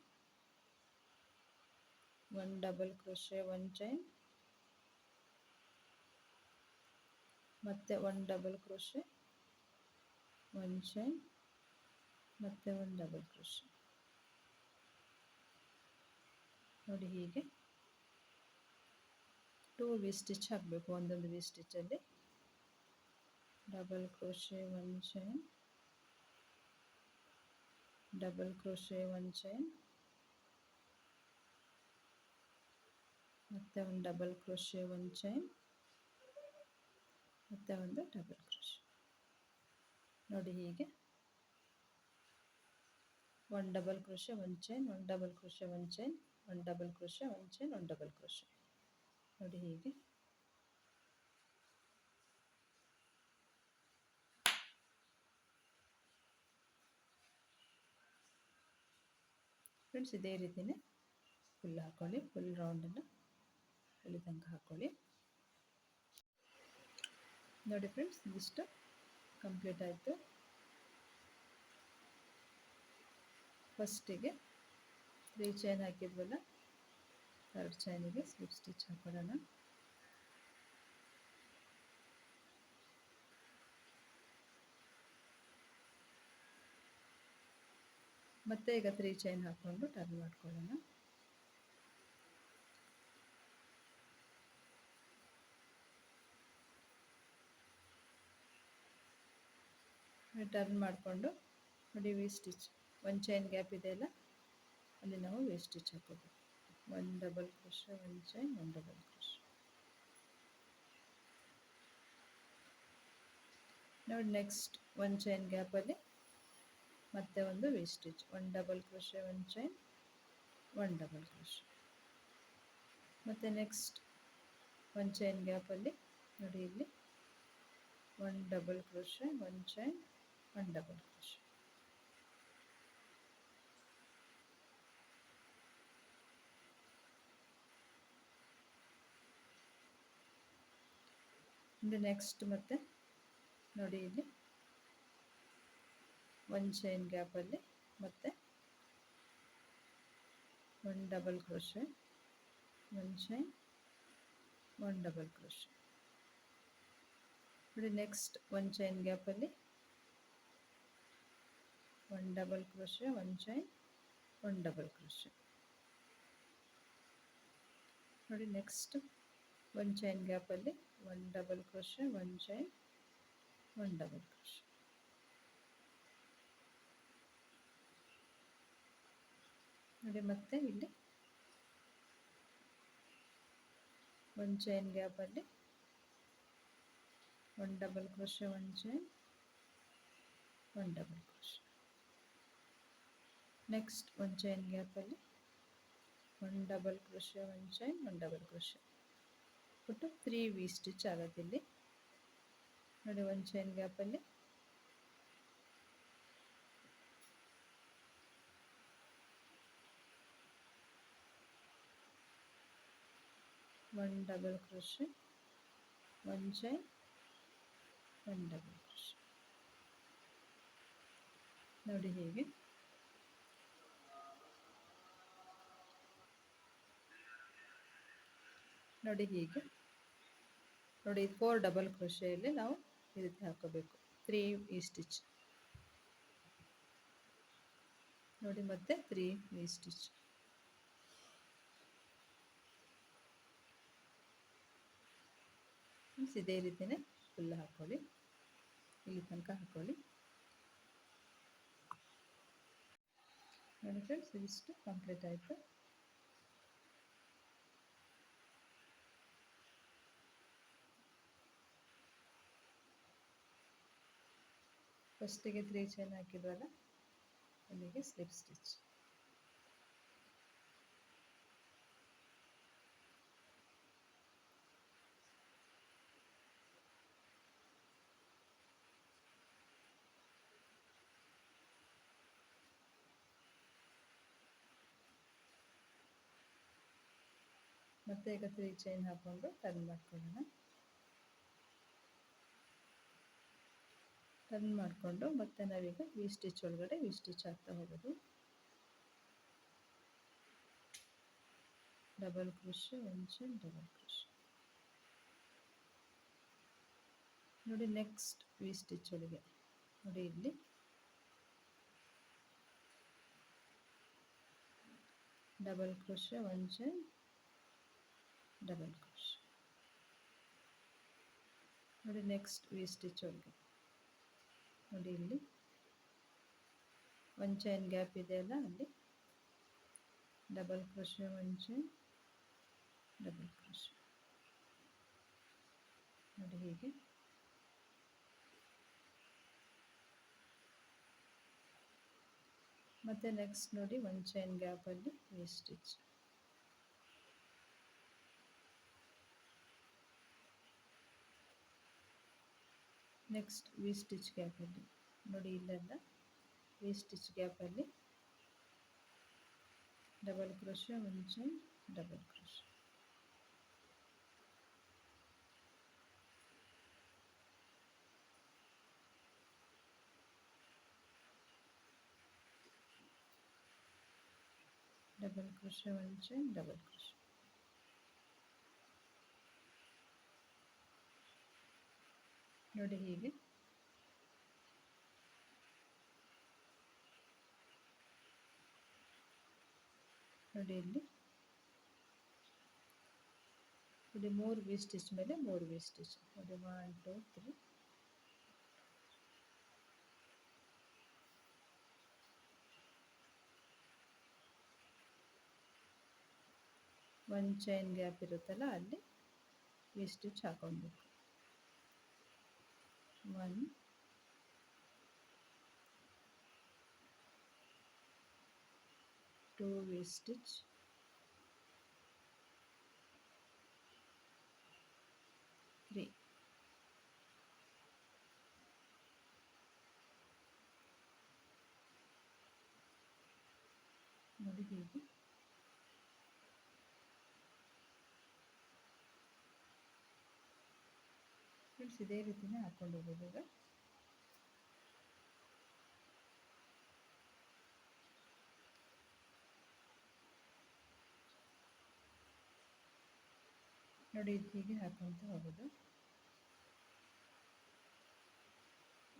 1 double crochet 1 chain, ಮತ್ತೆ 1 ಡಬಲ್ ಕ್ರೋಶೆ 1 ಚೈನ್, ಮತ್ತೆ 1 ಡಬಲ್ ಕ್ರೋಶೆ. ನೋಡಿ ಹೀಗೆ 2 ವಿ ಸ್ಟಿಚ್ ಹಾಕಬೇಕು. ಒಂದೊಂದು ವಿ ಸ್ಟಿಚ್ಚಲ್ಲಿ double crochet 1 chain, double crochet 1 chain, ಮತ್ತೆ ಒಂದು ಡಬಲ್ ಕ್ರೋಶೆ 1 ಚೈನ್, ಮತ್ತೆ ಒಂದು ಡಬಲ್ ಕ್ರೋಶೆ. ನೋಡಿ ಹೀಗೆ 1 double crochet 1 chain, 1 double crochet 1 chain, 1 double crochet 1 chain, 1 double crochet. ನೋಡಿ ಹೀಗೆ ಫ್ರೆಂಡ್ಸ್, ಇದೇ ರೀತಿಯೇ ಫುಲ್ ಹಾಕ್ಕೊಳ್ಳಿ. ಫುಲ್ ರೌಂಡನ್ನು ಅಲ್ಲಿ ತನಕ ಹಾಕ್ಕೊಳ್ಳಿ. ನೋಡಿ ಫ್ರೆಂಡ್ಸ್, ಇದಿಷ್ಟು ಕಂಪ್ಲೀಟ್ ಆಯಿತು. ಫಸ್ಟಿಗೆ 3 ಚೈನ್ ಹಾಕಿದ್ವಲ್ಲ, 3rd ಚೈನಿಗೆ ಸ್ಲಿಪ್ ಸ್ಟಿಚ್ ಹಾಕೊಳ್ಳೋಣ. ಮತ್ತೆ ಈಗ 3 ಚೈನ್ ಹಾಕ್ಕೊಂಡು ಟರ್ನ್ ಮಾಡ್ಕೊಳ್ಳೋಣ. ಟರ್ನ್ ಮಾಡಿಕೊಂಡು ನೋಡಿ ವಿ ಸ್ಟಿಚ್ 1 ಚೈನ್ ಗ್ಯಾಪ್ ಇದೆ ಅಲ್ಲ, ಅಲ್ಲಿ ನಾವು ವಿ ಸ್ಟಿಚ್ ಹಾಕೋಬೇಕು. 1 double crochet 1 chain, 1 double crochet. ನೋಡಿ ನೆಕ್ಸ್ಟ್ 1 ಚೈನ್ ಗ್ಯಾಪಲ್ಲಿ ಮತ್ತೆ ಒಂದು V stitch, 1 double crochet 1 chain, 1 double crochet. ಮತ್ತು ನೆಕ್ಸ್ಟ್ 1 ಚೈನ್ ಗ್ಯಾಪಲ್ಲಿ ನೋಡಿ ಇಲ್ಲಿ 1 double crochet 1 chain, 1 double crochet. ಇದು ನೆಕ್ಸ್ಟ್ ಮತ್ತೆ ನೋಡಿ ಇಲ್ಲಿ 1 ಚೈನ್ ಗ್ಯಾಪಲ್ಲಿ ಮತ್ತೆ 1 double crochet 1 chain, 1 double crochet. ನೋಡಿ ನೆಕ್ಸ್ಟ್ 1 ಚೈನ್ ಗ್ಯಾಪಲ್ಲಿ 1 double crochet 1 chain, 1 double crochet. ನೋಡಿ ನೆಕ್ಸ್ಟ್ 1 ಚೈನ್ ಗ್ಯಾಪಲ್ಲಿ 1 double crochet 1 chain, 1 double crochet. ನೋಡಿ ಮತ್ತೆ ಇಲ್ಲಿ 1 ಚೈನ್ ಗ್ಯಾಪಲ್ಲಿ 1 double crochet 1 chain, 1 double crochet. Next 1 chain ಗ್ಯಾಪಲ್ಲಿ 1 double crochet 1 chain, 1 double crochet. ಒಟ್ಟು 3 ವಿ ಸ್ಟಿಚ್ ಆಗುತ್ತೆ ಇಲ್ಲಿ. ನೋಡಿ 1 ಚೈನ್ ಗ್ಯಾಪಲ್ಲಿ 1 double crochet 1 chain, 1 double crochet. ನೋಡಿ ಹೀಗೆ ನೋಡಿ 4 ಡಬಲ್ ಕ್ರೋಶೆಯಲ್ಲಿ ನಾವು ಈ ರೀತಿ ಹಾಕೋಬೇಕು. 3 ವಿ ಸ್ಟಿಚ್ ನೋಡಿ, ಮತ್ತೆ 3 ವಿ ಸ್ಟಿಚ್. ಇದೇ ರೀತಿಯೇ ಫುಲ್ ಹಾಕೊಳ್ಳಿ, ಇಲ್ಲಿ ತನಕ ಹಾಕೊಳ್ಳಿ. ನೋಡಿ ಫ್ರೆಂಡ್ಸ್, ಇದಿಷ್ಟು ಕಂಪ್ಲೀಟ್ ಆಯಿತು. ಫಸ್ಟಿಗೆ 3 ಚೈನ್ ಹಾಕಿದ್ವಲ್ಲ, ಅಲ್ಲಿಗೆ ಸ್ಲಿಪ್ ಸ್ಟಿಚ್. ಮತ್ತೆ ಈಗ 3 ಚೈನ್ ಹಾಕೊಂಡು ಟರ್ನ್ ಮಾಡ್ಕೊಳ್ಳೋಣ. ಟರ್ನ್ ಮಾಡಿಕೊಂಡು ಮತ್ತೆ ನಾವೀಗ ವಿ ಸ್ಟಿಚ್ ಒಳಗಡೆ ವಿ ಸ್ಟಿಚ್ ಹಾಕ್ತಾ ಹೋಗೋದು. ಡಬಲ್ ಕ್ರೋಶೆ, ಒಂದು ಚೈನ್, ಡಬಲ್ ಕ್ರೋಶೆ. ನೋಡಿ ನೆಕ್ಸ್ಟ್ ವಿ ಸ್ಟಿಚ್ ಒಳಗೆ ನೋಡಿ ಇಲ್ಲಿ ಡಬಲ್ ಕ್ರೋಶೆ, ಒಂದು ಚೈನ್, ಡಬಲ್ ಕ್ರೋಶೆ. ನೋಡಿ ನೆಕ್ಸ್ಟ್ ವಿ ಸ್ಟಿಚ್ ಒಳಗೆ ನೋಡಿ ಇಲ್ಲಿ ಒಂದು ಚೈನ್ ಗ್ಯಾಪ್ ಇದೆಯಲ್ಲ, ಅಲ್ಲಿ ಡಬಲ್ ಕ್ರೋಶೆ, ಒಂದು ಚೈನ್, ಡಬಲ್ ಕ್ರೋಶೆ. ನೋಡಿ ಹೀಗೆ ಮತ್ತೆ ನೆಕ್ಸ್ಟ್ ನೋಡಿ ಒಂದು ಚೈನ್ ಗ್ಯಾಪಲ್ಲಿ V stitch. Next V stitch ಗ್ಯಾಪಲ್ಲಿ ನೋಡಿ ಇಲ್ಲೆಲ್ಲ ವಿ ಸ್ಟಿಚ್ ಗ್ಯಾಪಲ್ಲಿ ಡಬಲ್ ಕ್ರೋಶೆ, ಒಂದು chain, double crochet. Double crochet, ಒಂದು ಚೈನ್, ಡಬಲ್ ಕ್ರೋಶೆ. ನೋಡಿ ಹೀಗೆ ನೋಡಿ ಇಲ್ಲಿ ನೋಡಿ 3 ವಿ ಸ್ಟಿಚ್ ಮೇಲೆ 3 ವಿ ಸ್ಟಿಚ್ ನೋಡಿ 1 2 3. ಒಂದು ಚೈನ್ ಗ್ಯಾಪ್ ಇರುತ್ತಲ್ಲ ಅಲ್ಲಿ ವಿ ಸ್ಟಿಚ್ ಹಾಕೊಬೇಕು. 1 2 ವಿ ಸ್ಟಿಚ್, 3. ನೋಡಿ ಹೀಗೆ ಫ್ರೆಂಡ್ಸ್ ಇದೇ ರೀತಿನೇ ಹಾಕೊಂಡು ಹೋಗೋದು. ಈಗ ನೋಡಿ ಹೀಗೆ ಹಾಕೊತ ಹೋಗೋದು.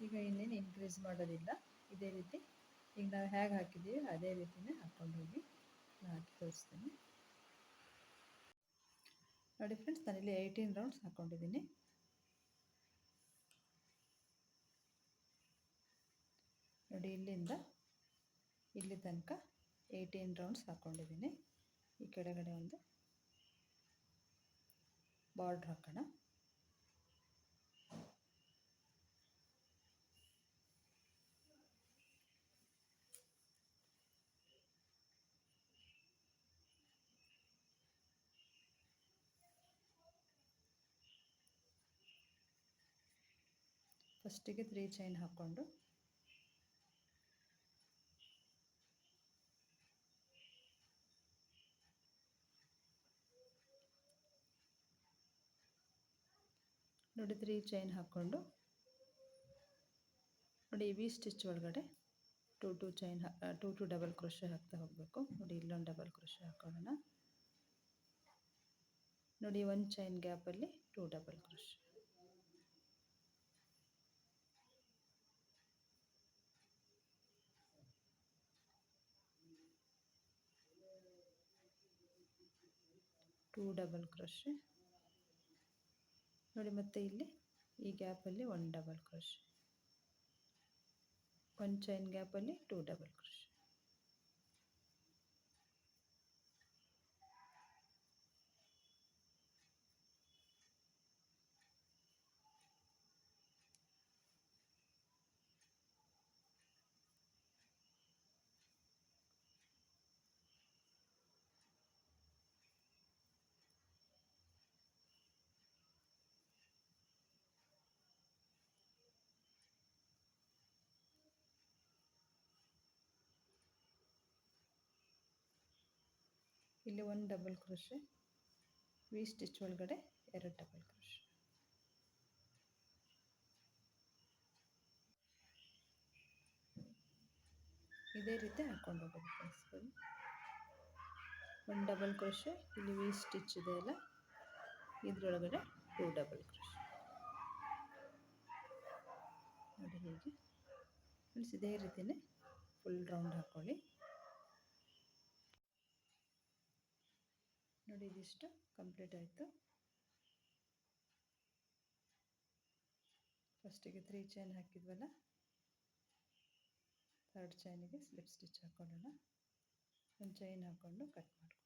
ಈಗ ಇನ್ನೇನು ಇನ್ಕ್ರೀಸ್ ಮಾಡೋದಿಲ್ಲ, ಇದೇ ರೀತಿ ಈಗ ನಾವು ಹೇಗೆ ಹಾಕಿದ್ದೀವಿ ಅದೇ ರೀತಿನೇ ಹಾಕೊಂಡು ಹೋಗಿ ನಾನು ಹಾಕಿ ತೋರಿಸ್ತೀನಿ. ನೋಡಿ ಫ್ರೆಂಡ್ಸ್ ನಾನಿಲ್ಲಿ 18 ರೌಂಡ್ಸ್ ಹಾಕ್ಕೊಂಡಿದ್ದೀನಿ. ನೋಡಿ ಇಲ್ಲಿಂದ ಇಲ್ಲಿ ತನಕ 18 ರೌಂಡ್ಸ್ ಹಾಕ್ಕೊಂಡಿದ್ದೀನಿ. ಈ ಕೆಳಗಡೆ ಒಂದು ಬಾರ್ಡ್ರ್ ಹಾಕೋಣ. ಫಸ್ಟಿಗೆ 3 ಚೈನ್ ಹಾಕ್ಕೊಂಡು ನೋಡಿ 3 ಚೈನ್ ಹಾಕ್ಕೊಂಡು ನೋಡಿ ವಿ ಸ್ಟಿಚ್ ಒಳಗಡೆ 2 ಚೈನ್ 2 ಡಬಲ್ ಕ್ರೋಶೆ ಹಾಕ್ತಾ ಹೋಗಬೇಕು. ನೋಡಿ ಇಲ್ಲೊಂದು ಡಬಲ್ ಕ್ರೋಶೆ ಹಾಕೊಳ್ಳೋಣ. ನೋಡಿ ಒಂದು ಚೈನ್ ಗ್ಯಾಪಲ್ಲಿ 2 ಡಬಲ್ ಕ್ರೋಶೆ. Double crochet. ನೋಡಿ ಮತ್ತೆ ಇಲ್ಲಿ ಈ ಗ್ಯಾಪಲ್ಲಿ 1 ಡಬಲ್ ಕ್ರೋಶೆ, ಒಂದು ಚೈನ್ ಗ್ಯಾಪಲ್ಲಿ 2 ಡಬಲ್ ಕ್ರೋಶೆ. ಇಲ್ಲಿ 1 ಡಬಲ್ ಕ್ರೋಶೆ, ವಿ ಸ್ಟಿಚ್ ಒಳಗಡೆ 2 ಡಬಲ್ ಕ್ರೋಶೆ. ಇದೇ ರೀತಿ ಹಾಕ್ಕೊಂಡು ಹೋಗೋದು ಫ್ರೆಂಡ್ಸ್. 1 ಡಬಲ್ ಕ್ರೋಶೆ, ಇಲ್ಲಿ ವಿ ಸ್ಟಿಚ್ ಇದೆ ಅಲ್ಲ, ಇದರೊಳಗಡೆ 2 ಡಬಲ್ ಕ್ರೋಶೆ. ನೋಡಿ ಹೀಗೆ ಫ್ರೆಂಡ್ಸ್, ಇದೇ ರೀತಿಯೇ ಫುಲ್ ರೌಂಡ್ ಹಾಕ್ಕೊಳ್ಳಿ. ನೋಡಿ ಇದಿಷ್ಟು ಕಂಪ್ಲೀಟ್ ಆಯಿತು. ಫಸ್ಟಿಗೆ 3 ಚೈನ್ ಹಾಕಿದ್ವಲ್ಲ, ಥರ್ಡ್ ಚೈನಿಗೆ ಸ್ಲಿಪ್ ಸ್ಟಿಚ್ ಹಾಕ್ಕೊಳ್ಳೋಣ. ಒಂದು ಚೈನ್ ಹಾಕ್ಕೊಂಡು ಕಟ್ ಮಾಡ್ಕೊಳ್ಳಿ.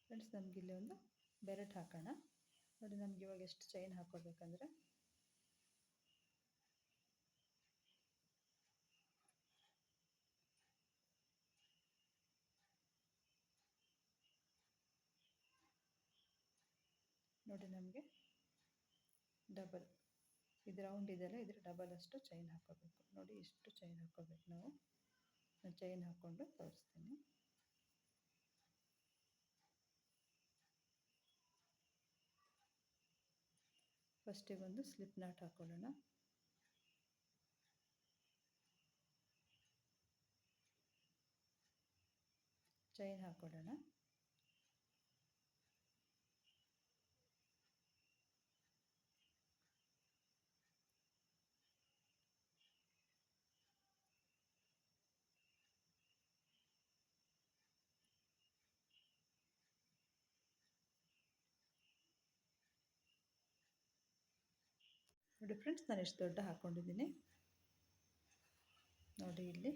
ಫ್ರೆಂಡ್ಸ್, ನಮಗಿಲ್ಲಿ ಒಂದು ಬೆರಟ್ ಹಾಕೋಣ. ನೋಡಿ, ನಮ್ಗೆ ಇವಾಗ ಎಷ್ಟು ಚೈನ್ ಹಾಕೋಬೇಕಂದ್ರೆ ನೋಡಿ, ನಮಗೆ ಡಬಲ್ ಇದು ರೌಂಡ್ ಇದೆಯಲ್ಲ, ಇದ್ರ ಡಬಲ್ ಅಷ್ಟು ಚೈನ್ ಹಾಕೋಬೇಕು. ನೋಡಿ, ಇಷ್ಟು ಚೈನ್ ಹಾಕೋಬೇಕು ನಾವು. ನಾನು ಚೈನ್ ಹಾಕ್ಕೊಂಡು ತೋರಿಸ್ತೀನಿ. ಫಸ್ಟಿಗೆ ಒಂದು ಸ್ಲಿಪ್ ನಾಟ್ ಹಾಕೊಳ್ಳೋಣ. ಚೈನ್ ಹಾಕೊಳ್ಳೋಣ. ನೋಡಿ ಫ್ರೆಂಡ್ಸ್, ನಾನು ಎಷ್ಟು ದೊಡ್ಡ ಹಾಕ್ಕೊಂಡಿದ್ದೀನಿ ನೋಡಿ ಇಲ್ಲಿ.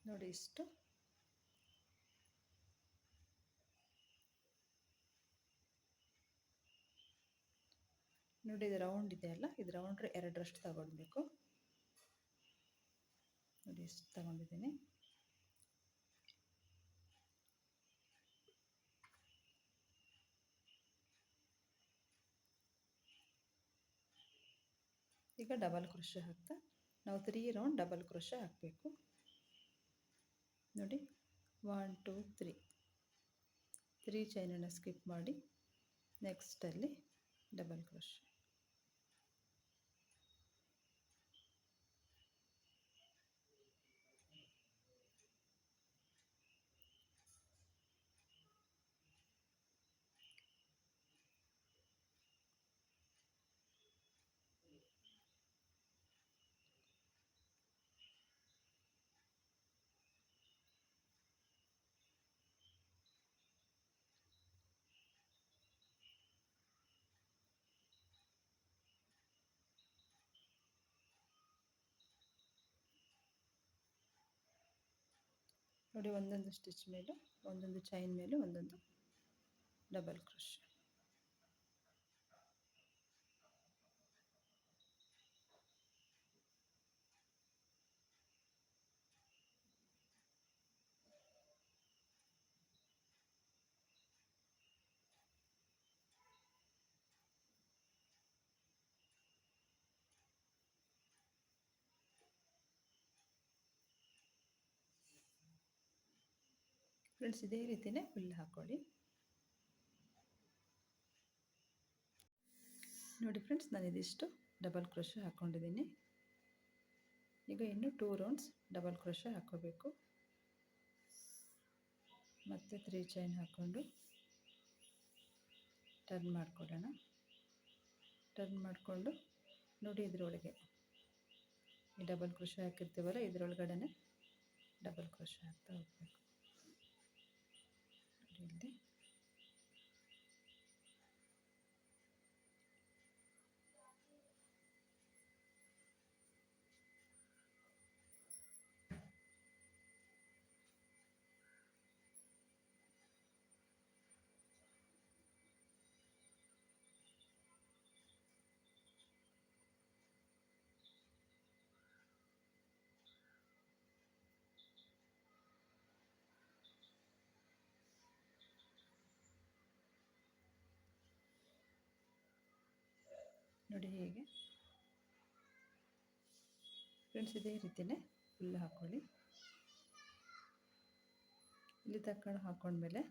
ನೋಡಿ ಇಷ್ಟು. ನೋಡಿ, ಇದು ರೌಂಡ್ ಇದೆಯಲ್ಲ, ಇದು ರೌಂಡ್ರೆ ಎರಡರಷ್ಟು ತಗೊಳ್ಬೇಕು. ನೋಡಿ ಇಷ್ಟು ತಗೊಂಡಿದ್ದೀನಿ. ಈಗ ಡಬಲ್ ಕ್ರೋಶೆ ಹಾಕ್ತಾ ನಾವು 3 ರೌಂಡ್ ಡಬಲ್ ಕ್ರೋಶೆ ಹಾಕಬೇಕು. ನೋಡಿ, 1 2 3 ಚೈನನ್ನು ಸ್ಕಿಪ್ ಮಾಡಿ ನೆಕ್ಸ್ಟಲ್ಲಿ ಡಬಲ್ ಕ್ರೋಶೆ. ನೋಡಿ, ಒಂದೊಂದು ಸ್ಟಿಚ್ ಮೇಲೆ, ಒಂದೊಂದು ಚೈನ್ ಮೇಲೆ ಒಂದೊಂದು ಡಬಲ್ ಕ್ರೋಶೆ. ಫ್ರೆಂಡ್ಸ್, ಇದೇ ರೀತಿಯೇ ಫುಲ್ ಹಾಕ್ಕೊಳ್ಳಿ. ನೋಡಿ ಫ್ರೆಂಡ್ಸ್, ನಾನು ಇದಿಷ್ಟು ಡಬಲ್ ಕ್ರೋಶೆ ಹಾಕ್ಕೊಂಡಿದ್ದೀನಿ. ಈಗ ಇನ್ನು 2 ರೌಂಡ್ಸ್ ಡಬಲ್ ಕ್ರೋಶೆ ಹಾಕ್ಕೋಬೇಕು. ಮತ್ತು 3 ಚೈನ್ ಹಾಕ್ಕೊಂಡು ಟರ್ನ್ ಮಾಡ್ಕೊಳ್ಳೋಣ. ಟರ್ನ್ ಮಾಡಿಕೊಂಡು ನೋಡಿ, ಇದರೊಳಗೆ ಈ ಡಬಲ್ ಕ್ರೋಶೆ ಹಾಕಿರ್ತೀವಲ್ಲ, ಇದರೊಳಗಡೆ ಡಬಲ್ ಕ್ರೋಶೆ ಹಾಕ್ತಾ ಹೋಗಬೇಕು. ಇಲ್ಲಿ ನೋಡಿ ಹೀಗೆ ಫ್ರೆಂಡ್ಸ್, ಇದೇ ರೀತಿಯೇ ಫುಲ್ ಹಾಕ್ಕೊಳ್ಳಿ. ಇಲ್ಲಿ ತಕ್ಕಂಡು ಹಾಕ್ಕೊಂಡ್ಮೇಲೆ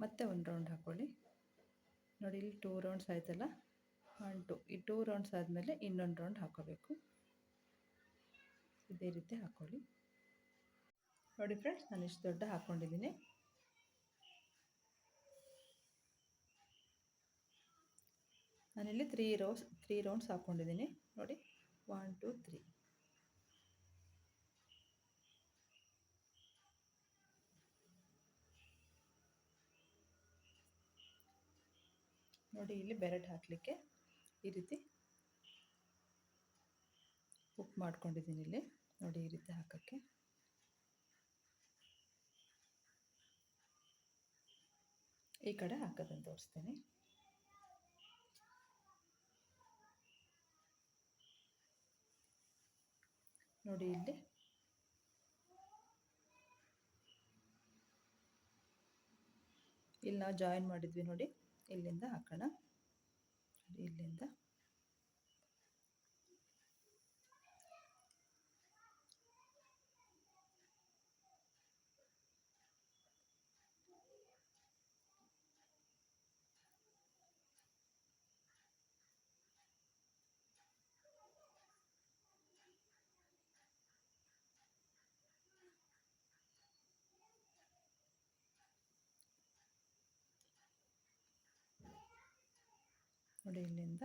ಮತ್ತೆ ಒಂದು ರೌಂಡ್ ಹಾಕ್ಕೊಳ್ಳಿ. ನೋಡಿ ಇಲ್ಲಿ 2 ರೌಂಡ್ಸ್ ಆಯ್ತಲ್ಲ, 1 2 ಈ 2 ರೌಂಡ್ಸ್ ಆದಮೇಲೆ ಇನ್ನೊಂದು ರೌಂಡ್ ಹಾಕ್ಕೋಬೇಕು. ಇದೇ ರೀತಿ ಹಾಕ್ಕೊಳ್ಳಿ. ನೋಡಿ ಫ್ರೆಂಡ್ಸ್, ನಾನು ಇಷ್ಟು ದೊಡ್ಡ ಹಾಕ್ಕೊಂಡಿದ್ದೀನಿ. ನಾನಿಲ್ಲಿ 3 ರೌಂಡ್ಸ್ ಹಾಕ್ಕೊಂಡಿದ್ದೀನಿ. ನೋಡಿ 1 2 3. ನೋಡಿ ಇಲ್ಲಿ ಬೆರಡ್ ಹಾಕಲಿಕ್ಕೆ ಈ ರೀತಿ ಹುಕ್ ಮಾಡ್ಕೊಂಡಿದ್ದೀನಿ. ಇಲ್ಲಿ ನೋಡಿ ಈ ರೀತಿ ಹಾಕೋಕ್ಕೆ. ಈ ಕಡೆ ಹಾಕೋದನ್ನು ತೋರಿಸ್ತೀನಿ. ನೋಡಿ ಇಲ್ಲಿ ನಾವು ಜಾಯಿನ್ ಮಾಡಿದ್ವಿ ನೋಡಿ, ಇಲ್ಲಿಂದ ಹಾಕೋಣ. ಇಲ್ಲಿಂದ ನೋಡಿ, ಇಲ್ಲಿಂದ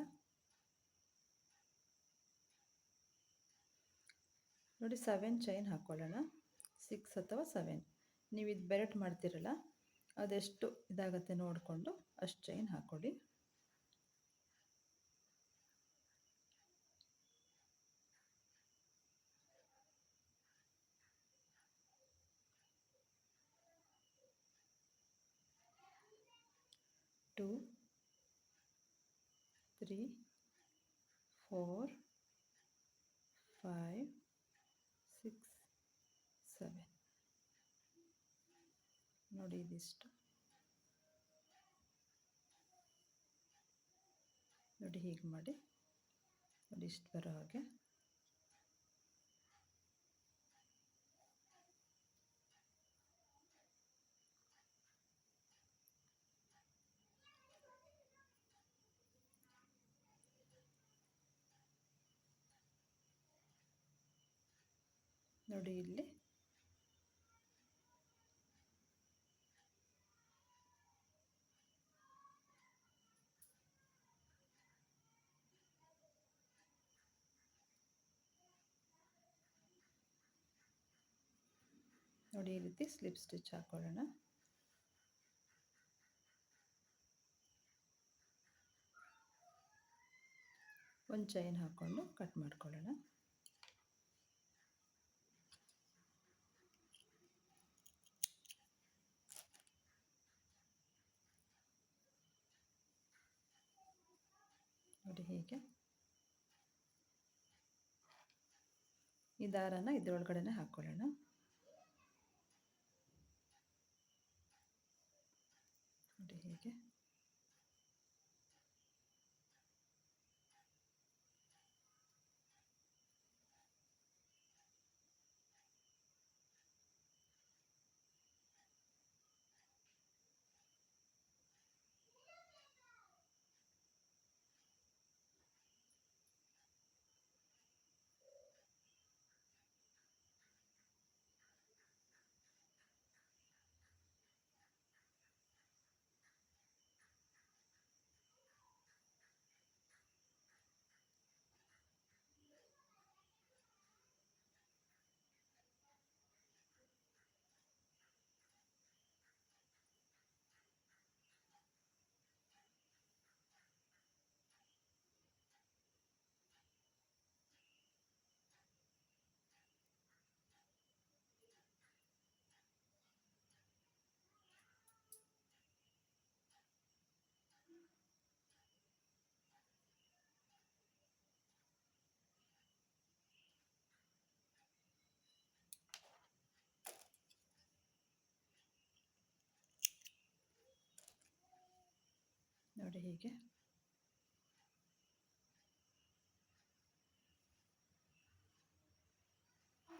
ನೋಡಿ 7 ಚೈನ್ ಹಾಕ್ಕೊಳ್ಳೋಣ. 6 ಅಥವಾ 7 ನೀವು ಇದು ಬೆರಟ್ ಮಾಡ್ತಿರಲ್ಲ, ಅದೆಷ್ಟು ಇದಾಗುತ್ತೆ ನೋಡಿಕೊಂಡು ಅಷ್ಟು ಚೈನ್ ಹಾಕ್ಕೊಳ್ಳಿ. ಟೂ 3 4 5 6 7. ನೋಡಿ ಇದಿಷ್ಟು. ನೋಡಿ ಹೀಗೆ ಮಾಡಿ, ನೋಡಿ ಇಷ್ಟು ಬರೋ ಹಾಗೆ. ನೋಡಿ ಇಲ್ಲಿ ನೋಡಿ ಈ ರೀತಿ ಸ್ಲಿಪ್ ಸ್ಟಿಚ್ ಹಾಕೊಳ್ಳೋಣ. ಒಂದು ಚೈನ್ ಹಾಕ್ಕೊಂಡು ಕಟ್ ಮಾಡ್ಕೊಳ್ಳೋಣ. ನೋಡಿ ಹೀಗೆ ಈ ದಾರನ ಇದರೊಳಗಡೆ ಹಾಕ್ಕೊಳ್ಳೋಣ. ನೋಡಿ ಹೀಗೆ ನೋಡಿ ಹೀಗೆ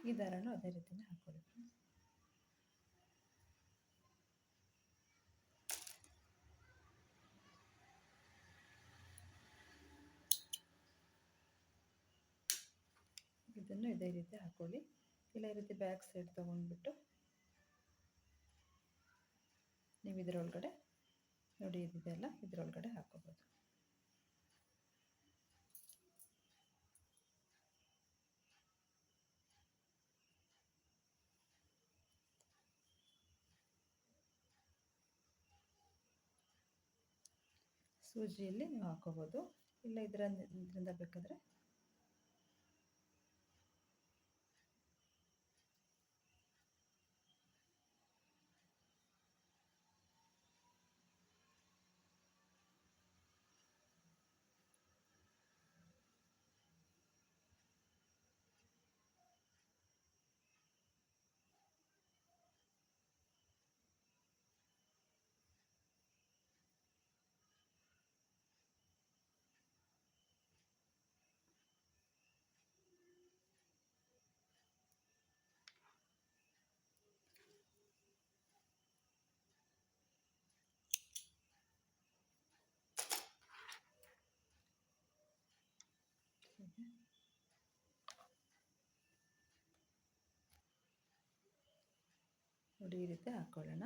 ಈ ದಾರನೂ ಅದೇ ರೀತಿನೇ ಹಾಕ್ಕೊಳ್ಳಿ ಫ್ರೆಂಡ್ಸ್. ಇದನ್ನು ಇದೇ ರೀತಿ ಹಾಕ್ಕೊಳ್ಳಿ. ಇಲ್ಲ ಈ ರೀತಿ ಬ್ಯಾಕ್ ಸೈಡ್ ತೊಗೊಂಡ್ಬಿಟ್ಟು ನೀವು ಇದರೊಳಗಡೆ ನೋಡಿ, ಇದಿದೆಯಲ್ಲ ಇದರೊಳಗಡೆ ಹಾಕ್ಕೋಬೋದು. ಸೂಜಿಯಲ್ಲಿ ನೀವು ಹಾಕ್ಕೋಬೋದು, ಇಲ್ಲ ಇದರಿಂದ ಬೇಕಾದರೆ ನೋಡಿ ಈ ರೀತಿ ಹಾಕ್ಕೊಳ್ಳೋಣ.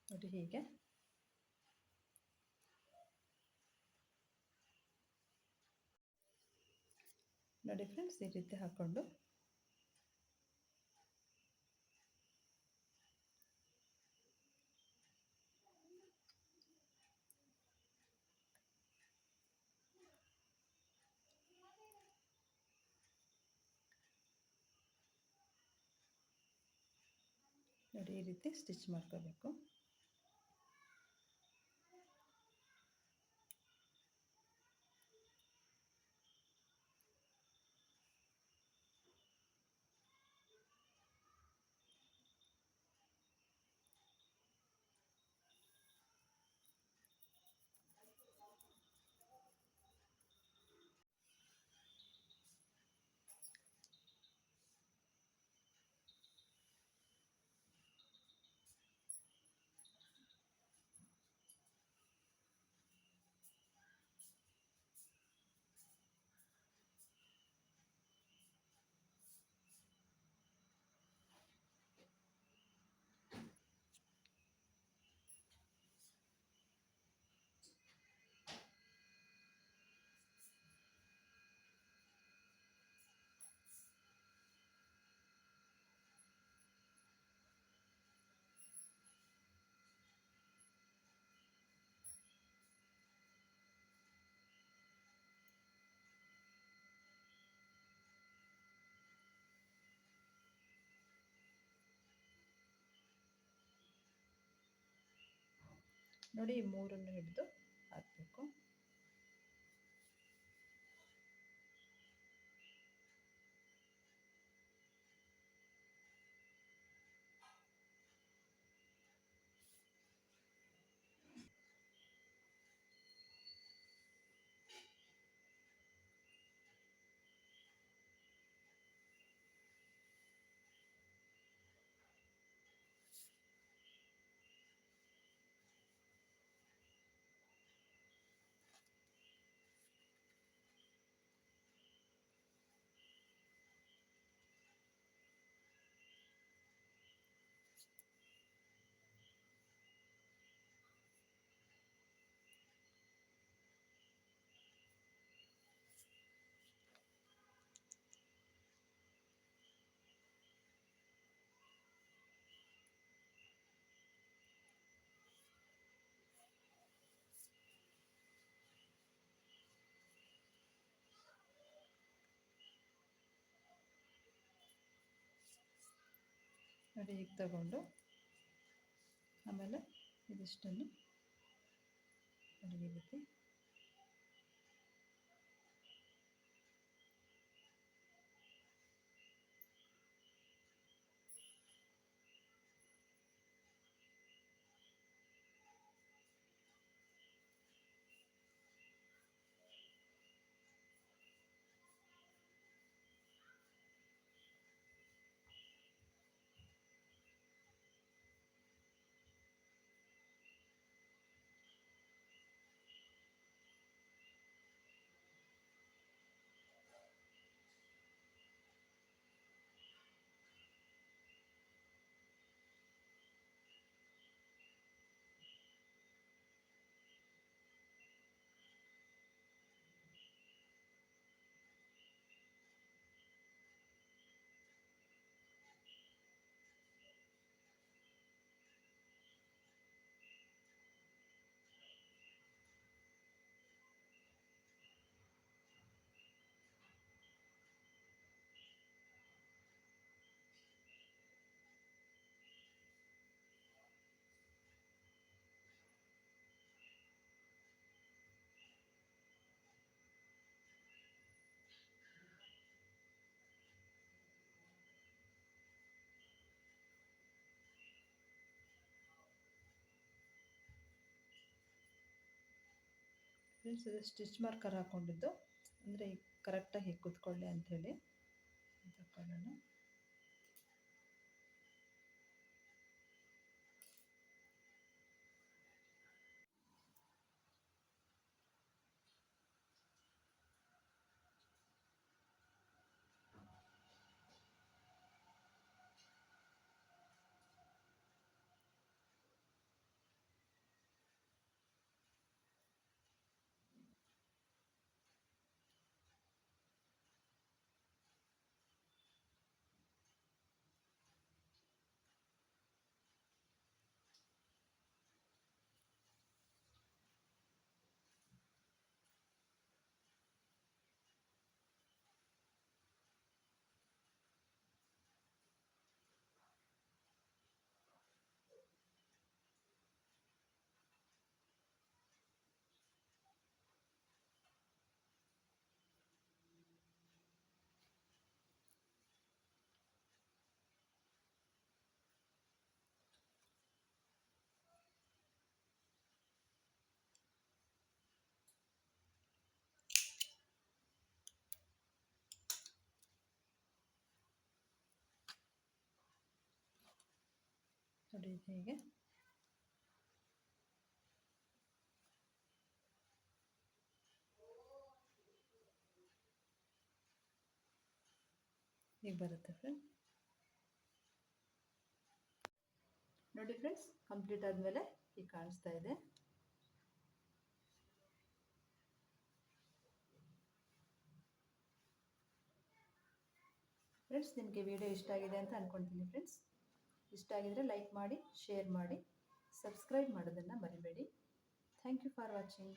ನೋಡಿ ಹೀಗೆ ನೋಡಿ ಫ್ರೆಂಡ್ಸ್, ಈ ರೀತಿ ಹಾಕ್ಕೊಂಡು ನೋಡಿ ಈ ರೀತಿ ಸ್ಟಿಚ್ ಮಾಡ್ಕೋಬೇಕು. ನೋಡಿ ಈ ಮೂರನ್ನು ಹಿಡಿದು ಹಾಕಬೇಕು. ನೋಡಿ ಈಗ ತಗೊಂಡು ಆಮೇಲೆ ಇದಿಷ್ಟನ್ನು ನೋಡಿ ಈ ರೀತಿ ಫ್ರೆಂಡ್ಸ್ ಇದು ಸ್ಟಿಚ್ ಮಾರ್ಕರ್ ಹಾಕ್ಕೊಂಡಿದ್ದು, ಅಂದರೆ ಕರೆಕ್ಟಾಗಿ ಹೀಗೆ ಕೂತ್ಕೊಳ್ಳಿ ಅಂಥೇಳಿ ತಗೊಳ್ಳೋಣ. ನೋಡಿ ಹೀಗೆ ಹೀಗೆ ಬರುತ್ತೆ ಫ್ರೆಂಡ್ಸ್. ನೋಡಿ ಫ್ರೆಂಡ್ಸ್, ಕಂಪ್ಲೀಟ್ ಆದಮೇಲೆ ಈಗ ಕಾಣಿಸ್ತಾ ಇದೆ. ಫ್ರೆಂಡ್ಸ್, ನಿಮಗೆ ವಿಡಿಯೋ ಇಷ್ಟ ಆಗಿದೆ ಅಂತ ಅಂದ್ಕೊಳ್ತೀನಿ. ಫ್ರೆಂಡ್ಸ್, ಇಷ್ಟ ಆಗಿದರೆ ಲೈಕ್ ಮಾಡಿ, ಶೇರ್ ಮಾಡಿ, ಸಬ್ಸ್ಕ್ರೈಬ್ ಮಾಡೋದನ್ನು ಮರಿಬೇಡಿ. Thank you for watching.